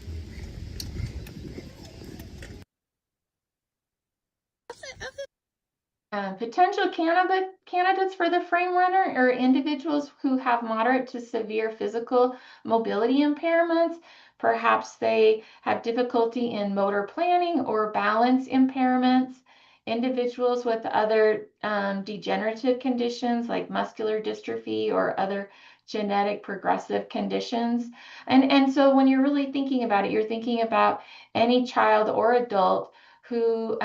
Potential candidates for the frame runner are individuals who have moderate to severe physical mobility impairments. Perhaps they have difficulty in motor planning or balance impairments. Individuals with other degenerative conditions like muscular dystrophy or other genetic progressive conditions. And so when you're really thinking about it, you're thinking about any child or adult who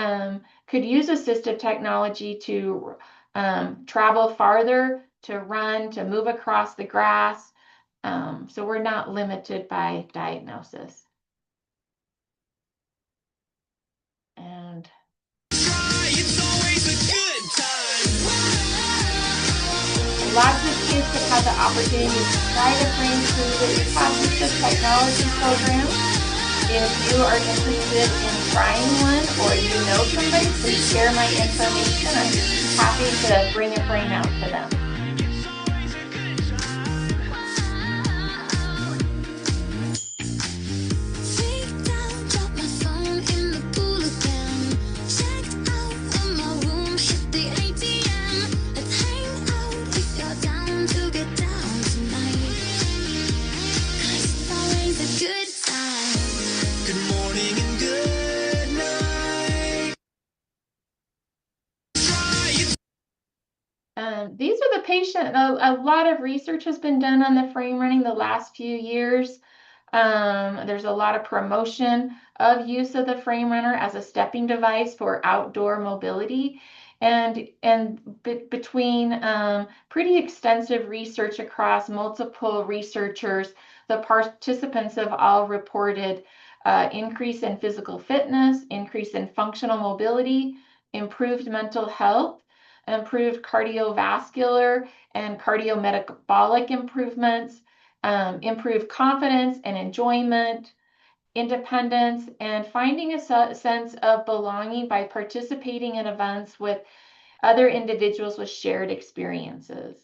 could use assistive technology to travel farther, to run, to move across the grass. So we're not limited by diagnosis. And lots of kids have had the opportunity to try the frame through the Assistive Technology program. If you are interested in trying one or you know somebody, please share my information. I'm happy to bring a frame out to them. These are the patient, a lot of research has been done on the frame running the last few years. There's a lot of promotion of use of the frame runner as a stepping device for outdoor mobility. And between pretty extensive research across multiple researchers, the participants have all reported increase in physical fitness, increase in functional mobility, improved mental health, improved cardiovascular and cardiometabolic improvements, improved confidence and enjoyment, independence, and finding a sense of belonging by participating in events with other individuals with shared experiences.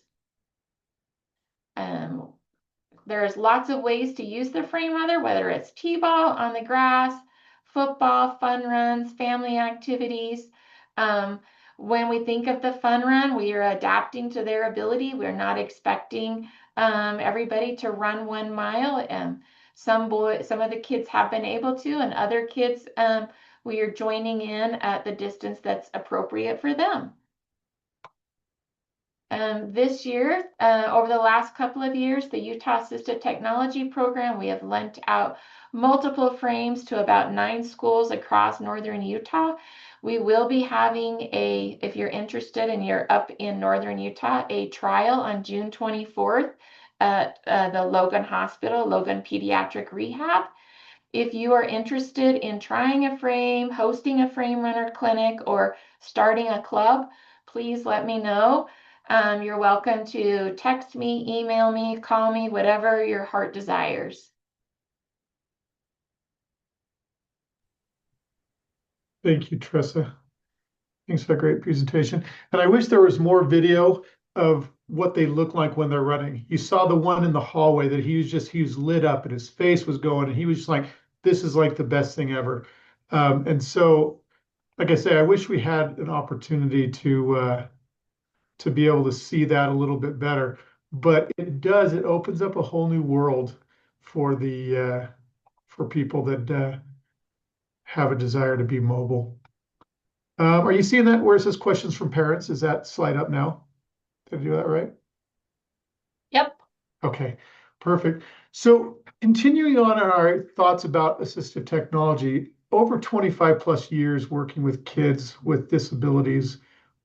There's lots of ways to use the frame runner, whether it's t-ball on the grass, football, fun runs, family activities. When we think of the fun run, we are adapting to their ability. We're not expecting everybody to run 1 mile. Some of the kids have been able to, and other kids, we are joining in at the distance that's appropriate for them. This year, over the last couple of years, the Utah Assistive Technology Program, we have lent out multiple frames to about 9 schools across northern Utah. We will be having if you're interested and you're up in northern Utah, a trial on June 24th at the Logan Hospital, Logan Pediatric Rehab. If you are interested in trying a frame, hosting a frame runner clinic, or starting a club, please let me know. You're welcome to text me, email me, call me, whatever your heart desires. Thank you, Tressa. Thanks for a great presentation. And I wish there was more video of what they look like when they're running. You saw the one in the hallway that he was lit up and his face was going, and he was just like, this is like the best thing ever. And so, like I say, I wish we had an opportunity to be able to see that a little bit better. But it opens up a whole new world for for people that have a desire to be mobile. Are you seeing that where it says questions from parents? Is that slide up now? Did I do that right? Yep. Okay, perfect. So continuing on our thoughts about assistive technology, over 25 plus years working with kids with disabilities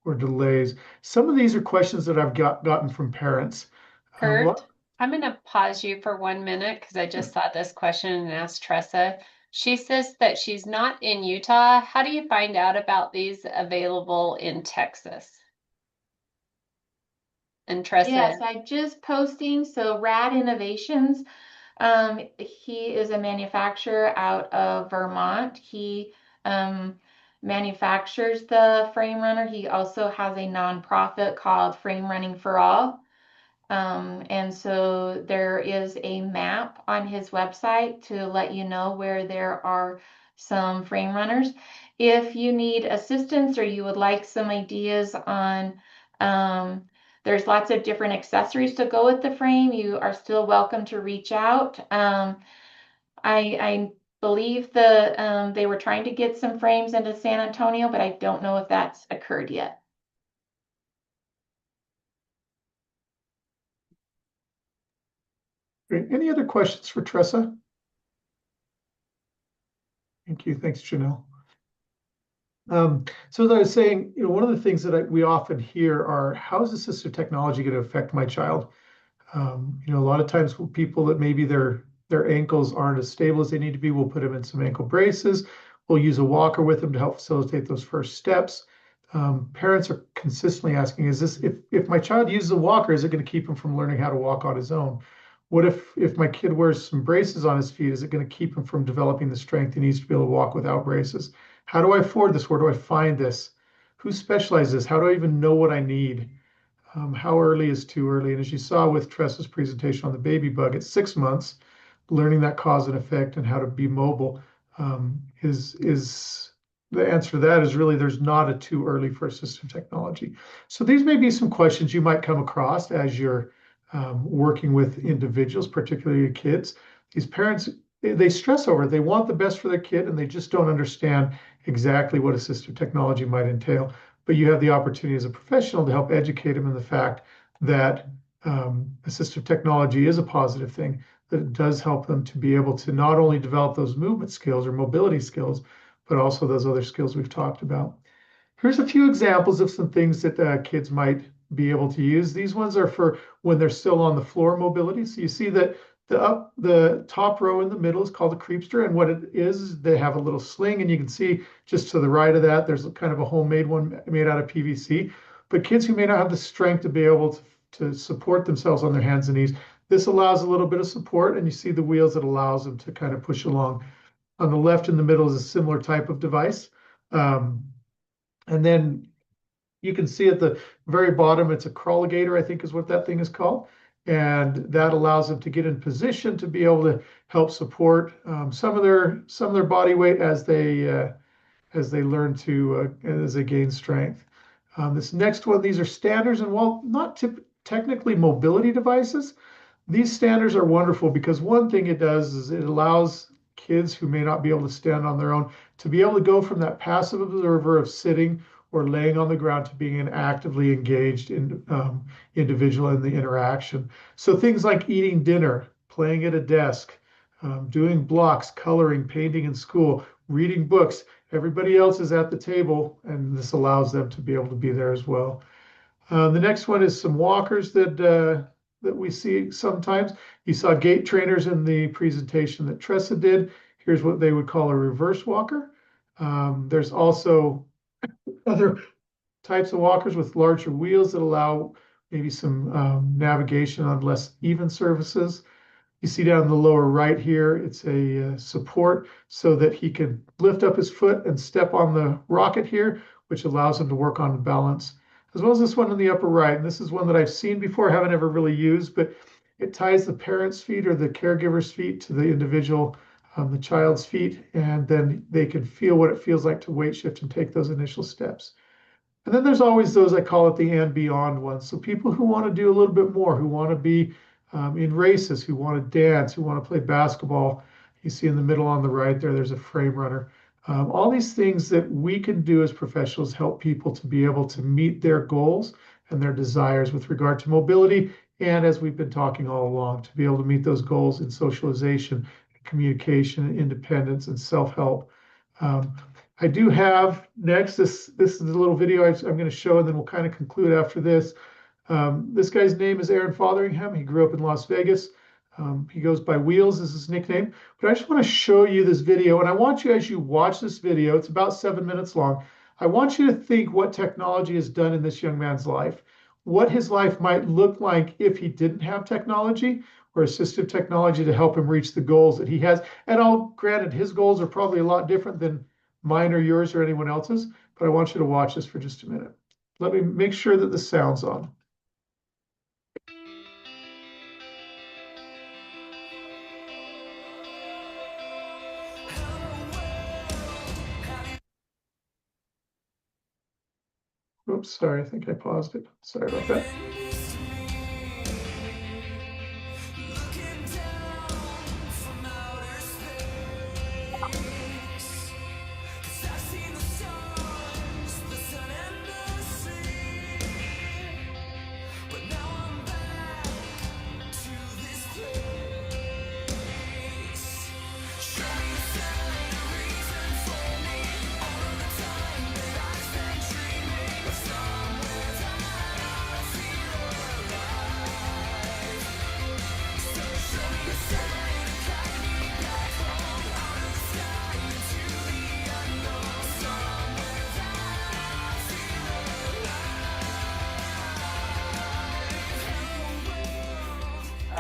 or delays, some of these are questions that I've gotten from parents. Kurt, I'm going to pause you for 1 minute because I just saw this question and asked Tressa. She says that she's not in Utah. How do you find out about these available in Texas? And Tressa? Yes, I just posting. So Rad Innovations, he is a manufacturer out of Vermont. He manufactures the frame runner. He also has a nonprofit called Frame Running for All. And so there is a map on his website to let you know where there are some frame runners. If you need assistance or you would like some ideas on, there's lots of different accessories to go with the frame, you are still welcome to reach out. I believe they were trying to get some frames into San Antonio, but I don't know if that's occurred yet. Great. Any other questions for Tressa? Thank you. Thanks, Janelle. So as I was saying, one of the things that we often hear are, how is assistive technology going to affect my child? A lot of times people that maybe their ankles aren't as stable as they need to be, we'll put them in some ankle braces. We'll use a walker with them to help facilitate those first steps. Parents are consistently asking, if my child uses a walker, is it going to keep him from learning how to walk on his own? What if my kid wears some braces on his feet, is it going to keep him from developing the strength he needs to be able to walk without braces? How do I afford this? Where do I find this? Who specializes? How do I even know what I need? How early is too early? And as you saw with Tressa's presentation on the baby bug, at 6 months, learning that cause and effect and how to be mobile is the answer to that is really there's not a too early for assistive technology. So these may be some questions you might come across as you're working with individuals, particularly kids. These parents, they stress over it. They want the best for their kid, and they just don't understand exactly what assistive technology might entail. but you have the opportunity as a professional to help educate them in the fact that assistive technology is a positive thing, that it does help them to be able to not only develop those movement skills or mobility skills, but also those other skills we've talked about. Here's a few examples of some things that kids might be able to use. These ones are for when they're still on the floor mobility. So you see that the top row in the middle is called a creepster, and what it is, they have a little sling, and you can see just to the right of that, there's kind of a homemade one made out of PVC. But kids who may not have the strength to be able to support themselves on their hands and knees, this allows a little bit of support, and you see the wheels that allows them to kind of push along. On the left in the middle is a similar type of device. And then you can see at the very bottom, it's a crawligator, I think is what that thing is called. And that allows them to get in position to be able to help support some of their body weight as they learn to, as they gain strength. This next one, these are standers, and while not technically mobility devices, these standers are wonderful because one thing it does is it allows kids who may not be able to stand on their own to be able to go from that passive observer of sitting or laying on the ground to being an actively engaged individual in the interaction. So things like eating dinner, playing at a desk, doing blocks, coloring, painting in school, reading books. Everybody else is at the table, and this allows them to be able to be there as well. The next one is some walkers that we see sometimes. You saw gait trainers in the presentation that Tressa did. Here's what they would call a reverse walker. There's also other types of walkers with larger wheels that allow maybe some navigation on less even surfaces. You see down in the lower right here, it's a support so that he can lift up his foot and step on the rocket here, which allows him to work on balance. As well as this one in the upper right. And this is one that I've seen before, haven't ever really used, but it ties the parent's feet or the caregiver's feet to the individual, the child's feet, and then they can feel what it feels like to weight shift and take those initial steps. And then there's always those, I call it the and beyond ones. So people who want to do a little bit more, who want to be in races, who want to dance, who want to play basketball. You see in the middle on the right there, there's a frame runner. All these things that we can do as professionals help people to be able to meet their goals and their desires with regard to mobility. And as we've been talking all along, to be able to meet those goals in socialization, communication, independence, and self-help. I do have next, this is a little video I'm going to show, and then we'll kind of conclude after this. This guy's name is Aaron Fotheringham. He grew up in Las Vegas. He goes by Wheels is his nickname. But I just want to show you this video, and I want you, as you watch this video, it's about 7 minutes long, I want you to think what technology has done in this young man's life, what his life might look like if he didn't have technology or assistive technology to help him reach the goals that he has. And granted, his goals are probably a lot different than mine or yours or anyone else's, but I want you to watch this for just a minute. Let me make sure that the sound's on. Oops, sorry, I think I paused it. Sorry about that.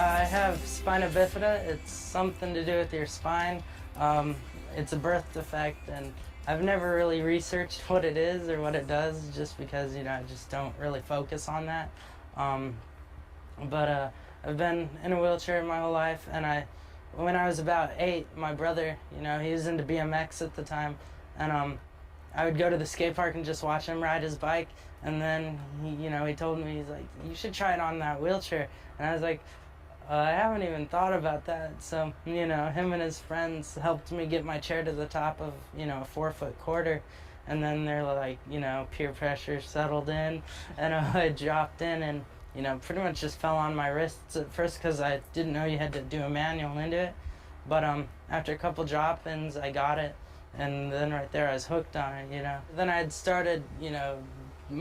I have spina bifida. It's something to do with your spine. It's a birth defect, and I've never really researched what it is or what it does, just because, you know, I just don't really focus on that. But I've been in a wheelchair my whole life, and when I was about 8, my brother, you know, he was into BMX at the time, and I would go to the skate park and just watch him ride his bike, and then he told me, he's like, you should try it on that wheelchair. And I was like, I haven't even thought about that. So, him and his friends helped me get my chair to the top of, a 4-foot quarter. and then they're like, you know, peer pressure settled in, and I dropped in and, you know, pretty much just fell on my wrists at first because I didn't know you had to do a manual into it. But after a couple drop-ins, I got it, and then right there I was hooked on it, you know. Then I had started, you know,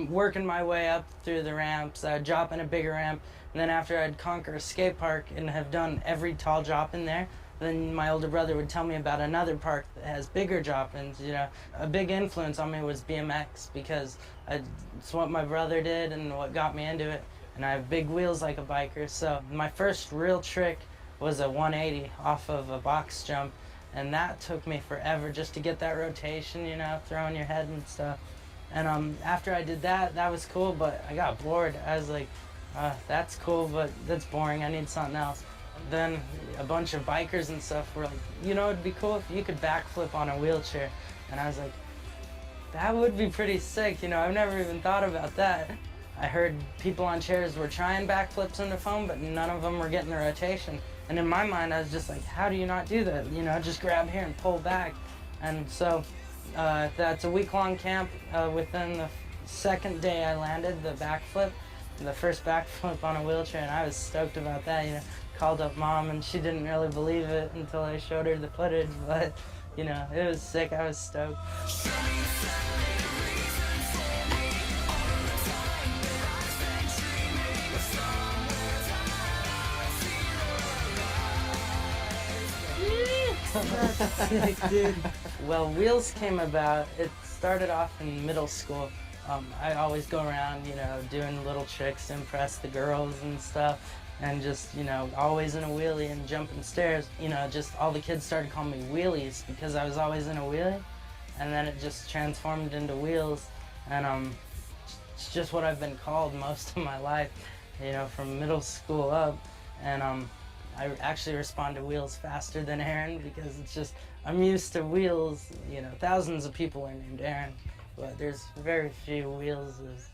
working my way up through the ramps. I'd drop in a bigger ramp, and then after I'd conquer a skate park and have done every tall drop in there, then my older brother would tell me about another park that has bigger drop-ins, you know. A big influence on me was BMX because it's what my brother did and what got me into it. And I have big wheels like a biker, so my first real trick was a 180 off of a box jump, and that took me forever just to get that rotation, you know, throwing your head and stuff. And after I did that, that was cool, but I got bored. I was like, that's cool, but that's boring. I need something else. Then a bunch of bikers and stuff were like, you know, it'd be cool if you could backflip on a wheelchair. And I was like, that would be pretty sick, you know, I've never even thought about that. I heard people on chairs were trying backflips into foam, but none of them were getting the rotation. And in my mind, I was just like, how do you not do that? You know, just grab here and pull back. And so that's a week-long camp. Within the second day I landed the backflip, the first backflip on a wheelchair, and I was stoked about that, you know. Called up Mom, and she didn't really believe it until I showed her the footage, but, you know, it was sick. I was stoked. Sick, dude. Well, Wheels came about, it started off in middle school. I always go around, you know, doing little tricks to impress the girls and stuff, and just, you know, always in a wheelie and jumping stairs. You know, just all the kids started calling me Wheelies because I was always in a wheelie, and then it just transformed into Wheels, and it's just what I've been called most of my life, you know, from middle school up. And I actually respond to Wheels faster than Aaron because it's just, I'm used to Wheels, you know, thousands of people are named Aaron, but there's very few Wheelsers.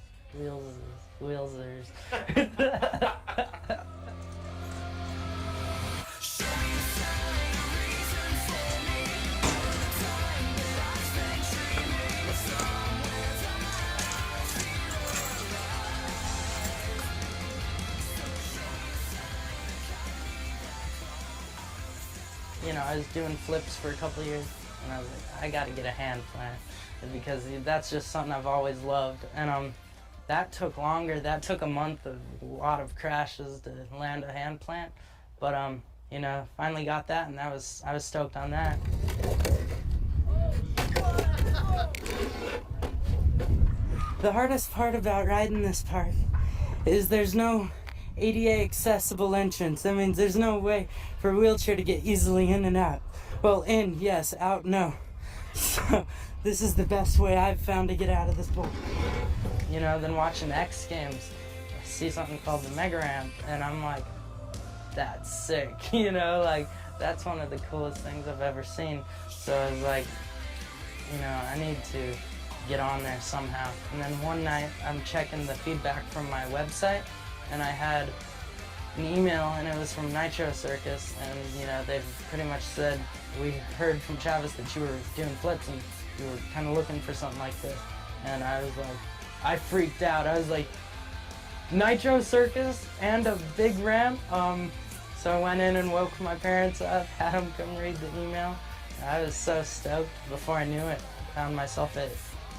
You know, I was doing flips for a couple of years, and I was like, I gotta get a hand plant, because that's just something I've always loved. And that took longer. That took a month of a lot of crashes to land a hand plant, but you know, finally got that, and I was stoked on that. The hardest part about riding this park is there's no ADA accessible entrance. That means there's no way for a wheelchair to get easily in and out. Well, in, yes, out, no. So this is the best way I've found to get out of this bowl. You know, then watching X Games, I see something called the Mega Ramp, and I'm like, that's sick, you know, like, that's one of the coolest things I've ever seen. So I was like, you know, I need to get on there somehow. And then one night, I'm checking the feedback from my website, and I had an email, and it was from Nitro Circus, and, you know, they pretty much said, we heard from Travis that you were doing flips, and you were kind of looking for something like this. And I was like, I freaked out. I was like, Nitro Circus and a big ramp? So I went in and woke my parents up, had them come read the email. I was so stoked. Before I knew it, I found myself at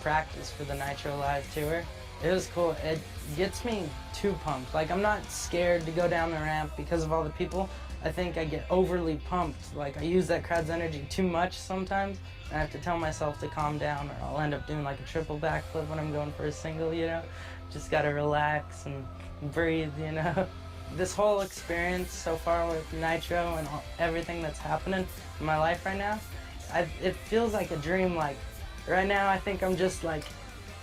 practice for the Nitro Live tour. It was cool. It gets me too pumped. Like, I'm not scared to go down the ramp because of all the people. I think I get overly pumped. Like, I use that crowd's energy too much sometimes, and I have to tell myself to calm down, or I'll end up doing like a triple backflip when I'm going for a single, you know? Just gotta relax and breathe, you know? This whole experience so far with Nitro and everything that's happening in my life right now, it feels like a dream. Like, right now I think I'm just like,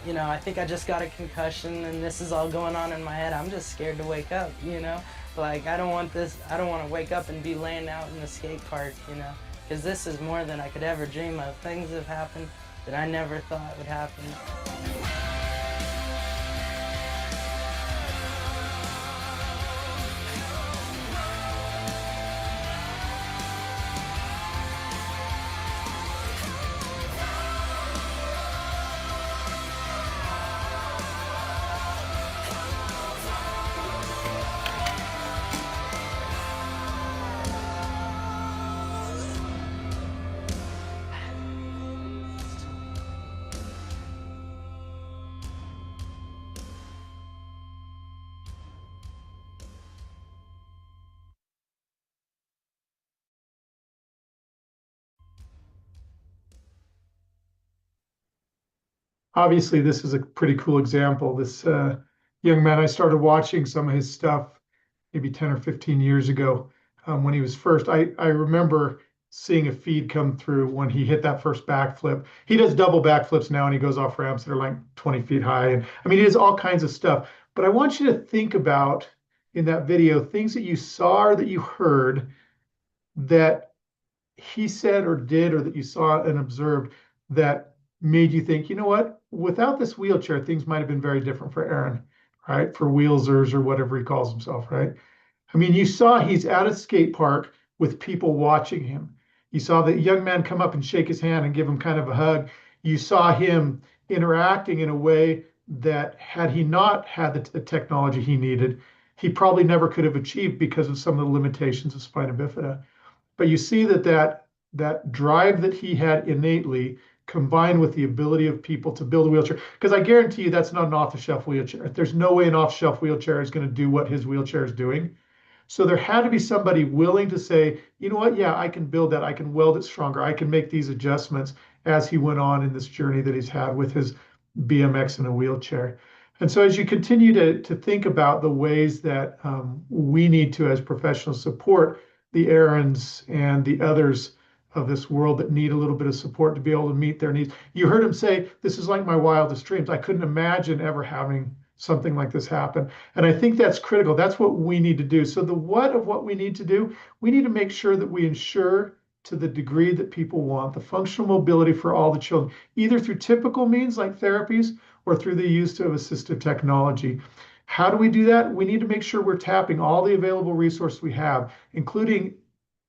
you know, I think I just got a concussion and this is all going on in my head. I'm just scared to wake up, you know? Like, I don't want to wake up and be laying out in the skate park, you know? Because this is more than I could ever dream of. Things have happened that I never thought would happen. obviously this is a pretty cool example. This young man, I started watching some of his stuff maybe 10 or 15 years ago when he was first. I remember seeing a feed come through when he hit that first backflip. He does double backflips now and he goes off ramps that are like 20 feet high. And I mean, he does all kinds of stuff. But I want you to think about in that video things that you saw or that you heard that he said or did or that you saw and observed that made you think, you know what, without this wheelchair, things might have been very different for Aaron, right? For Wheelzers or whatever he calls himself, right? I mean, you saw he's at a skate park with people watching him. You saw the young man come up and shake his hand and give him kind of a hug. You saw him interacting in a way that had he not had the technology he needed, he probably never could have achieved because of some of the limitations of spina bifida. But you see that drive that he had innately combined with the ability of people to build a wheelchair, because I guarantee you that's not an off-the-shelf wheelchair. There's no way an off-the-shelf wheelchair is going to do what his wheelchair is doing. So there had to be somebody willing to say, you know what, yeah, I can build that. I can weld it stronger. I can make these adjustments as he went on in this journey that he's had with his BMX in a wheelchair. And so as you continue to think about the ways that we need to, as professionals, support the Aarons and the others of this world that need a little bit of support to be able to meet their needs. You heard him say, this is like my wildest dreams. I couldn't imagine ever having something like this happen. And I think that's critical. That's what we need to do. So the what of what we need to do, we need to make sure that we ensure to the degree that people want the functional mobility for all the children, either through typical means like therapies or through the use of assistive technology. How do we do that? We need to make sure we're tapping all the available resources we have, including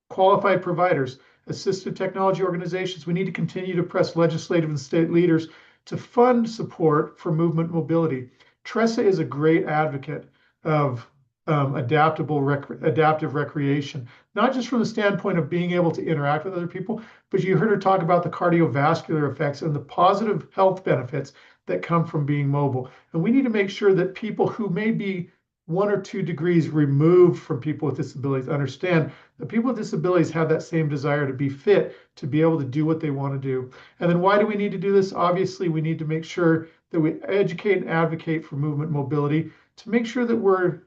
qualified providers, assistive technology organizations. We need to continue to press legislative and state leaders to fund support for movement mobility. Tressa is a great advocate of adaptive recreation, not just from the standpoint of being able to interact with other people, but you heard her talk about the cardiovascular effects and the positive health benefits that come from being mobile. And we need to make sure that people who may be 1 or 2 degrees removed from people with disabilities understand that people with disabilities have that same desire to be fit, to be able to do what they want to do. And then why do we need to do this? Obviously, we need to make sure that we educate and advocate for movement mobility to make sure that we're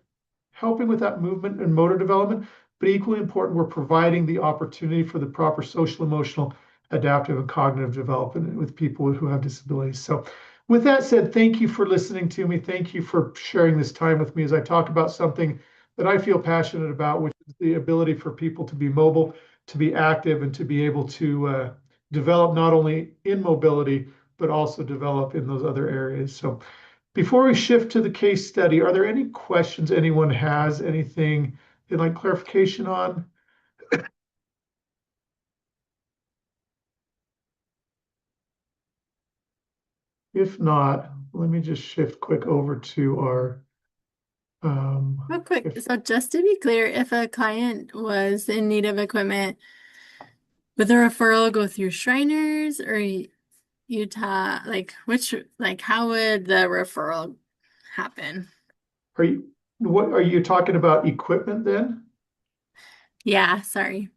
helping with that movement and motor development, but equally important, we're providing the opportunity for the proper social, emotional, adaptive, and cognitive development with people who have disabilities. So with that said, thank you for listening to me. Thank you for sharing this time with me as I talk about something that I feel passionate about, which is the ability for people to be mobile, to be active, and to be able to develop not only in mobility, but also develop in those other areas. So before we shift to the case study, are there any questions anyone has, anything they'd like clarification on? If not, let me just shift quick over to our Real quick, so just to be clear, if a client was in need of equipment, would the referral go through Shriners or Utah? How would the referral happen? What are you talking about, equipment then? Yeah, sorry.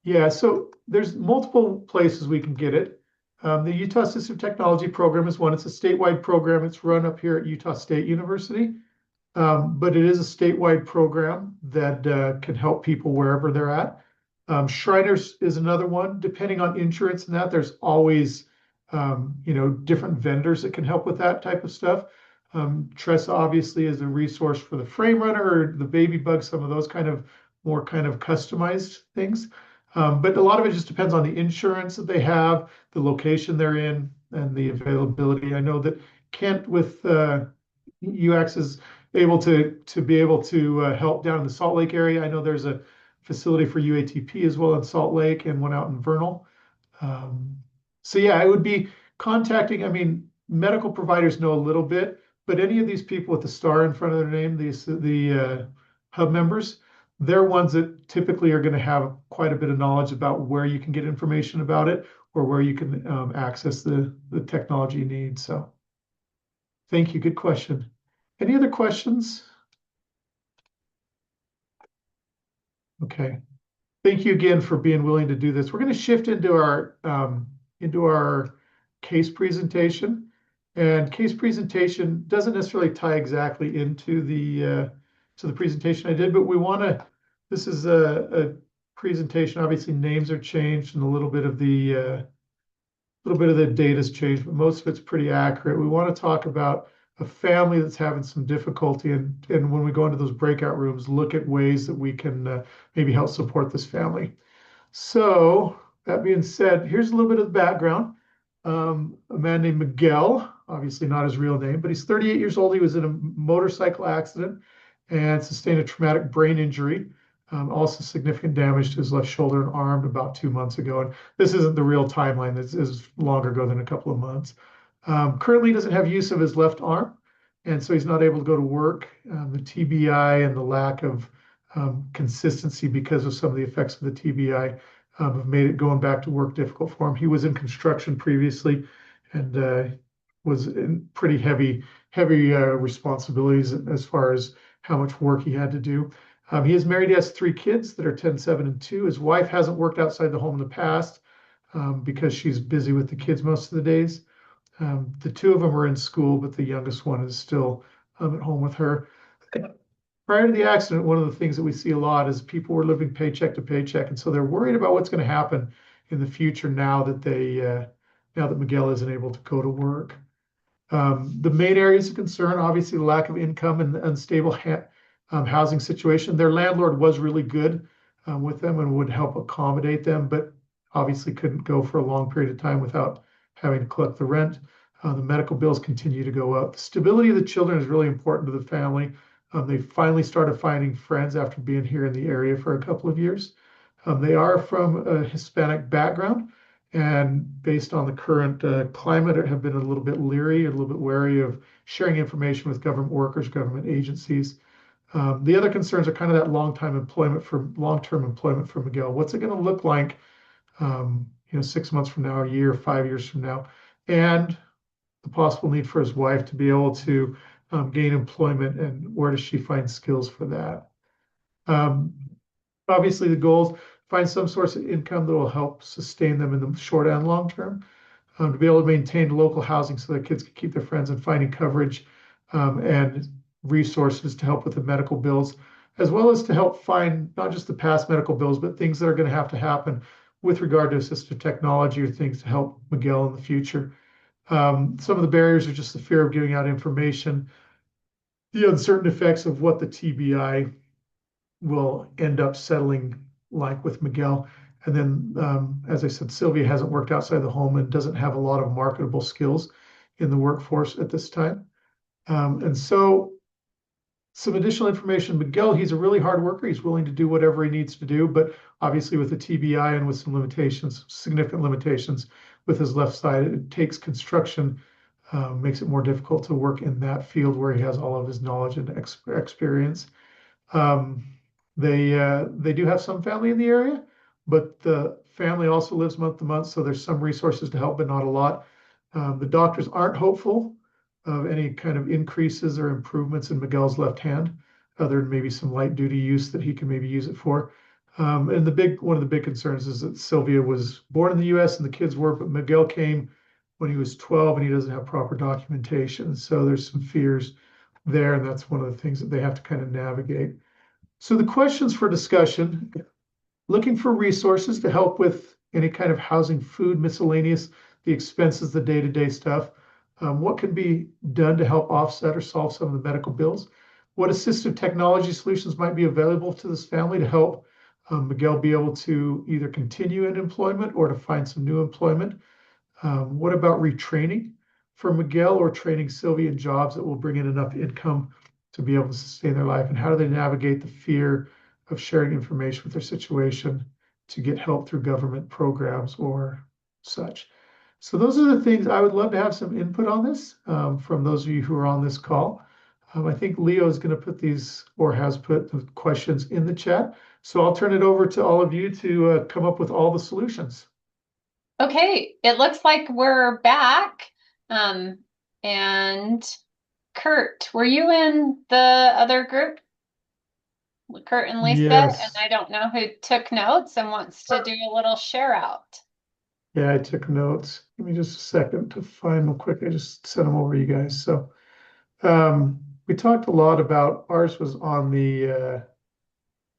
Yeah, so there's multiple places we can get it. The Utah Assistive Technology Program is one. It's a statewide program. It's run up here at Utah State University, but it is a statewide program that can help people wherever they're at. Shriners is another one. Depending on insurance and that, there's always different vendors that can help with that type of stuff. Tressa obviously is a resource for the frame runner or the baby bug, some of those more customized things. But a lot of it just depends on the insurance that they have, the location they're in, and the availability. I know that Kent with UX is able to be able to help down in the Salt Lake area. I know there's a facility for UATP as well in Salt Lake and one out in Vernal. So yeah, I would be contacting, medical providers know a little bit, but any of these people with the star in front of their name, the hub members, they're ones that typically are going to have quite a bit of knowledge about where you can get information about it or where you can access the technology you need. So thank you. Good question. Any other questions? Okay. Thank you again for being willing to do this. We're going to shift into our case presentation. And case presentation doesn't necessarily tie exactly into the to the presentation I did, but we want to. This is a presentation. Obviously, names are changed and a little bit of the data's changed, but most of it's pretty accurate. We want to talk about a family that's having some difficulty, and when we go into those breakout rooms, look at ways that we can maybe help support this family. So that being said, here's a little bit of the background. A man named Miguel, obviously not his real name, but he's 38 years old. He was in a motorcycle accident and sustained a traumatic brain injury. Also significant damage to his left shoulder and arm about 2 months ago. And this isn't the real timeline. This is longer ago than a couple of months. Currently he doesn't have use of his left arm, and so he's not able to go to work. The TBI and the lack of consistency because of some of the effects of the TBI have made it going back to work difficult for him. He was in construction previously and was in pretty heavy responsibilities as far as how much work he had to do. He is married. He has 3 kids that are 10, 7, and 2. His wife hasn't worked outside the home in the past because she's busy with the kids most of the days. The 2 of them are in school, but the youngest one is still at home with her. Prior to the accident, one of the things that we see a lot is people were living paycheck to paycheck, and so they're worried about what's going to happen in the future now that Miguel isn't able to go to work. The main areas of concern, obviously, the lack of income and the unstable housing situation. Their landlord was really good with them and would help accommodate them, but obviously couldn't go for a long period of time without having to collect the rent. The medical bills continue to go up. The stability of the children is really important to the family. They finally started finding friends after being here in the area for a couple of years. They are from a Hispanic background, and based on the current climate, have been a little bit leery, a little bit wary of sharing information with government workers, government agencies. The other concerns are kind of that long-term employment for Miguel. What's it going to look like, 6 months from now, a year, 5 years from now, and the possible need for his wife to be able to gain employment, and where does she find skills for that? Obviously, the goals: find some source of income that will help sustain them in the short and long term, to be able to maintain local housing so that kids can keep their friends, and finding coverage and resources to help with the medical bills, as well as to help find not just the past medical bills, but things that are going to happen with regard to assistive technology or things to help Miguel in the future. Some of the barriers are just the fear of giving out information, the uncertain effects of what the TBI will end up settling like with Miguel. And then, as I said, Sylvia hasn't worked outside the home and doesn't have a lot of marketable skills in the workforce at this time. And so some additional information: Miguel, he's a really hard worker. He's willing to do whatever he needs to do, but obviously with the TBI and with some limitations, significant limitations with his left side, it takes construction, makes it more difficult to work in that field where he has all of his knowledge and experience. They do have some family in the area, but the family also lives month to month, so there's some resources to help, but not a lot. The doctors aren't hopeful of any kind of increases or improvements in Miguel's left hand, other than maybe some light duty use that he can maybe use it for. And one of the big concerns is that Sylvia was born in the U.S. and the kids were, but Miguel came when he was 12 and he doesn't have proper documentation. So there's some fears there, and that's one of the things that they have to kind of navigate. So the questions for discussion: looking for resources to help with any kind of housing, food, miscellaneous, the expenses, the day-to-day stuff. What can be done to help offset or solve some of the medical bills? What assistive technology solutions might be available to this family to help Miguel be able to either continue in employment or to find some new employment? What about retraining for Miguel, or training Sylvia in jobs that will bring in enough income to be able to sustain their life? And how do they navigate the fear of sharing information with their situation to get help through government programs or such? So those are the things. I would love to have some input on this from those of you who are on this call. I think Leo is going to put these, or has put, the questions in the chat. So I'll turn it over to all of you to come up with all the solutions. Okay, it looks like we're back. And Kurt, were you in the other group? Kurt and Lisa, Yes. and I don't know who took notes and wants to do a little share out. Yeah, I took notes. Give me just a second to find them quick. I just sent them over to you guys. So we talked a lot about, ours was on the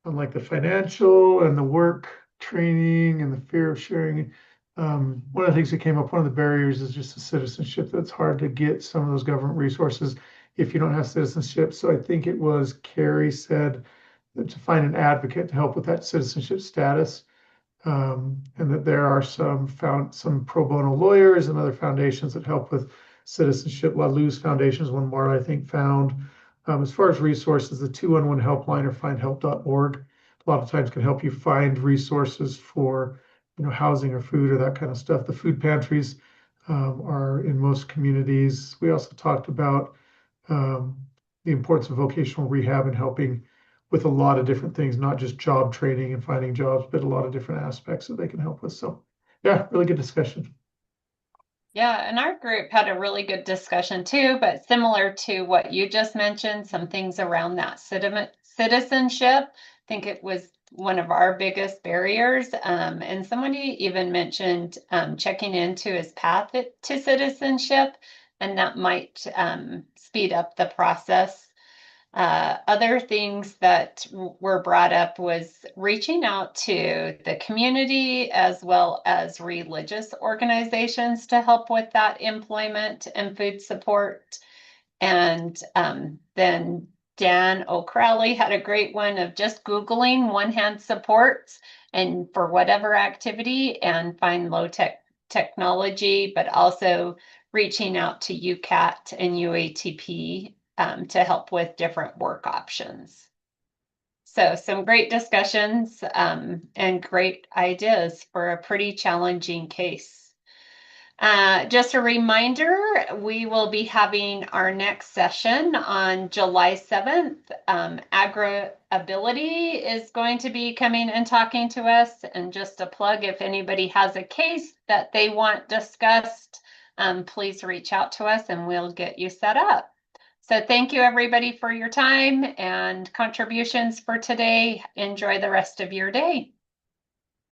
on like the financial and the work training and the fear of sharing. One of the things that came up, one of the barriers is just the citizenship. That's hard to get some of those government resources if you don't have citizenship. So I think it was Carrie said that to find an advocate to help with that citizenship status. And that there are some pro bono lawyers and other foundations that help with citizenship. La Luz Foundation is one more I think found. As far as resources, the 211 helpline or findhelp.org a lot of times can help you find resources for housing or food or that kind of stuff. The food pantries are in most communities. We also talked about the importance of vocational rehab and helping with a lot of different things, not just job training and finding jobs, but a lot of different aspects that they can help with. So yeah, really good discussion. Yeah, and our group had a really good discussion too, but similar to what you just mentioned, some things around that citizenship. I think it was one of our biggest barriers. And somebody even mentioned checking into his path to citizenship, and that might speed up the process. Other things that were brought up was reaching out to the community as well as religious organizations to help with that employment and food support. And then Dan O'Crowley had a great one of just Googling one-hand supports and for whatever activity and find low-tech technology, but also reaching out to UCAT and UATP to help with different work options. So some great discussions and great ideas for a pretty challenging case. Just a reminder, we will be having our next session on July 7th. AgriAbility is going to be coming and talking to us. And just a plug, if anybody has a case that they want discussed, please reach out to us and we'll get you set up. So thank you everybody for your time and contributions for today. Enjoy the rest of your day.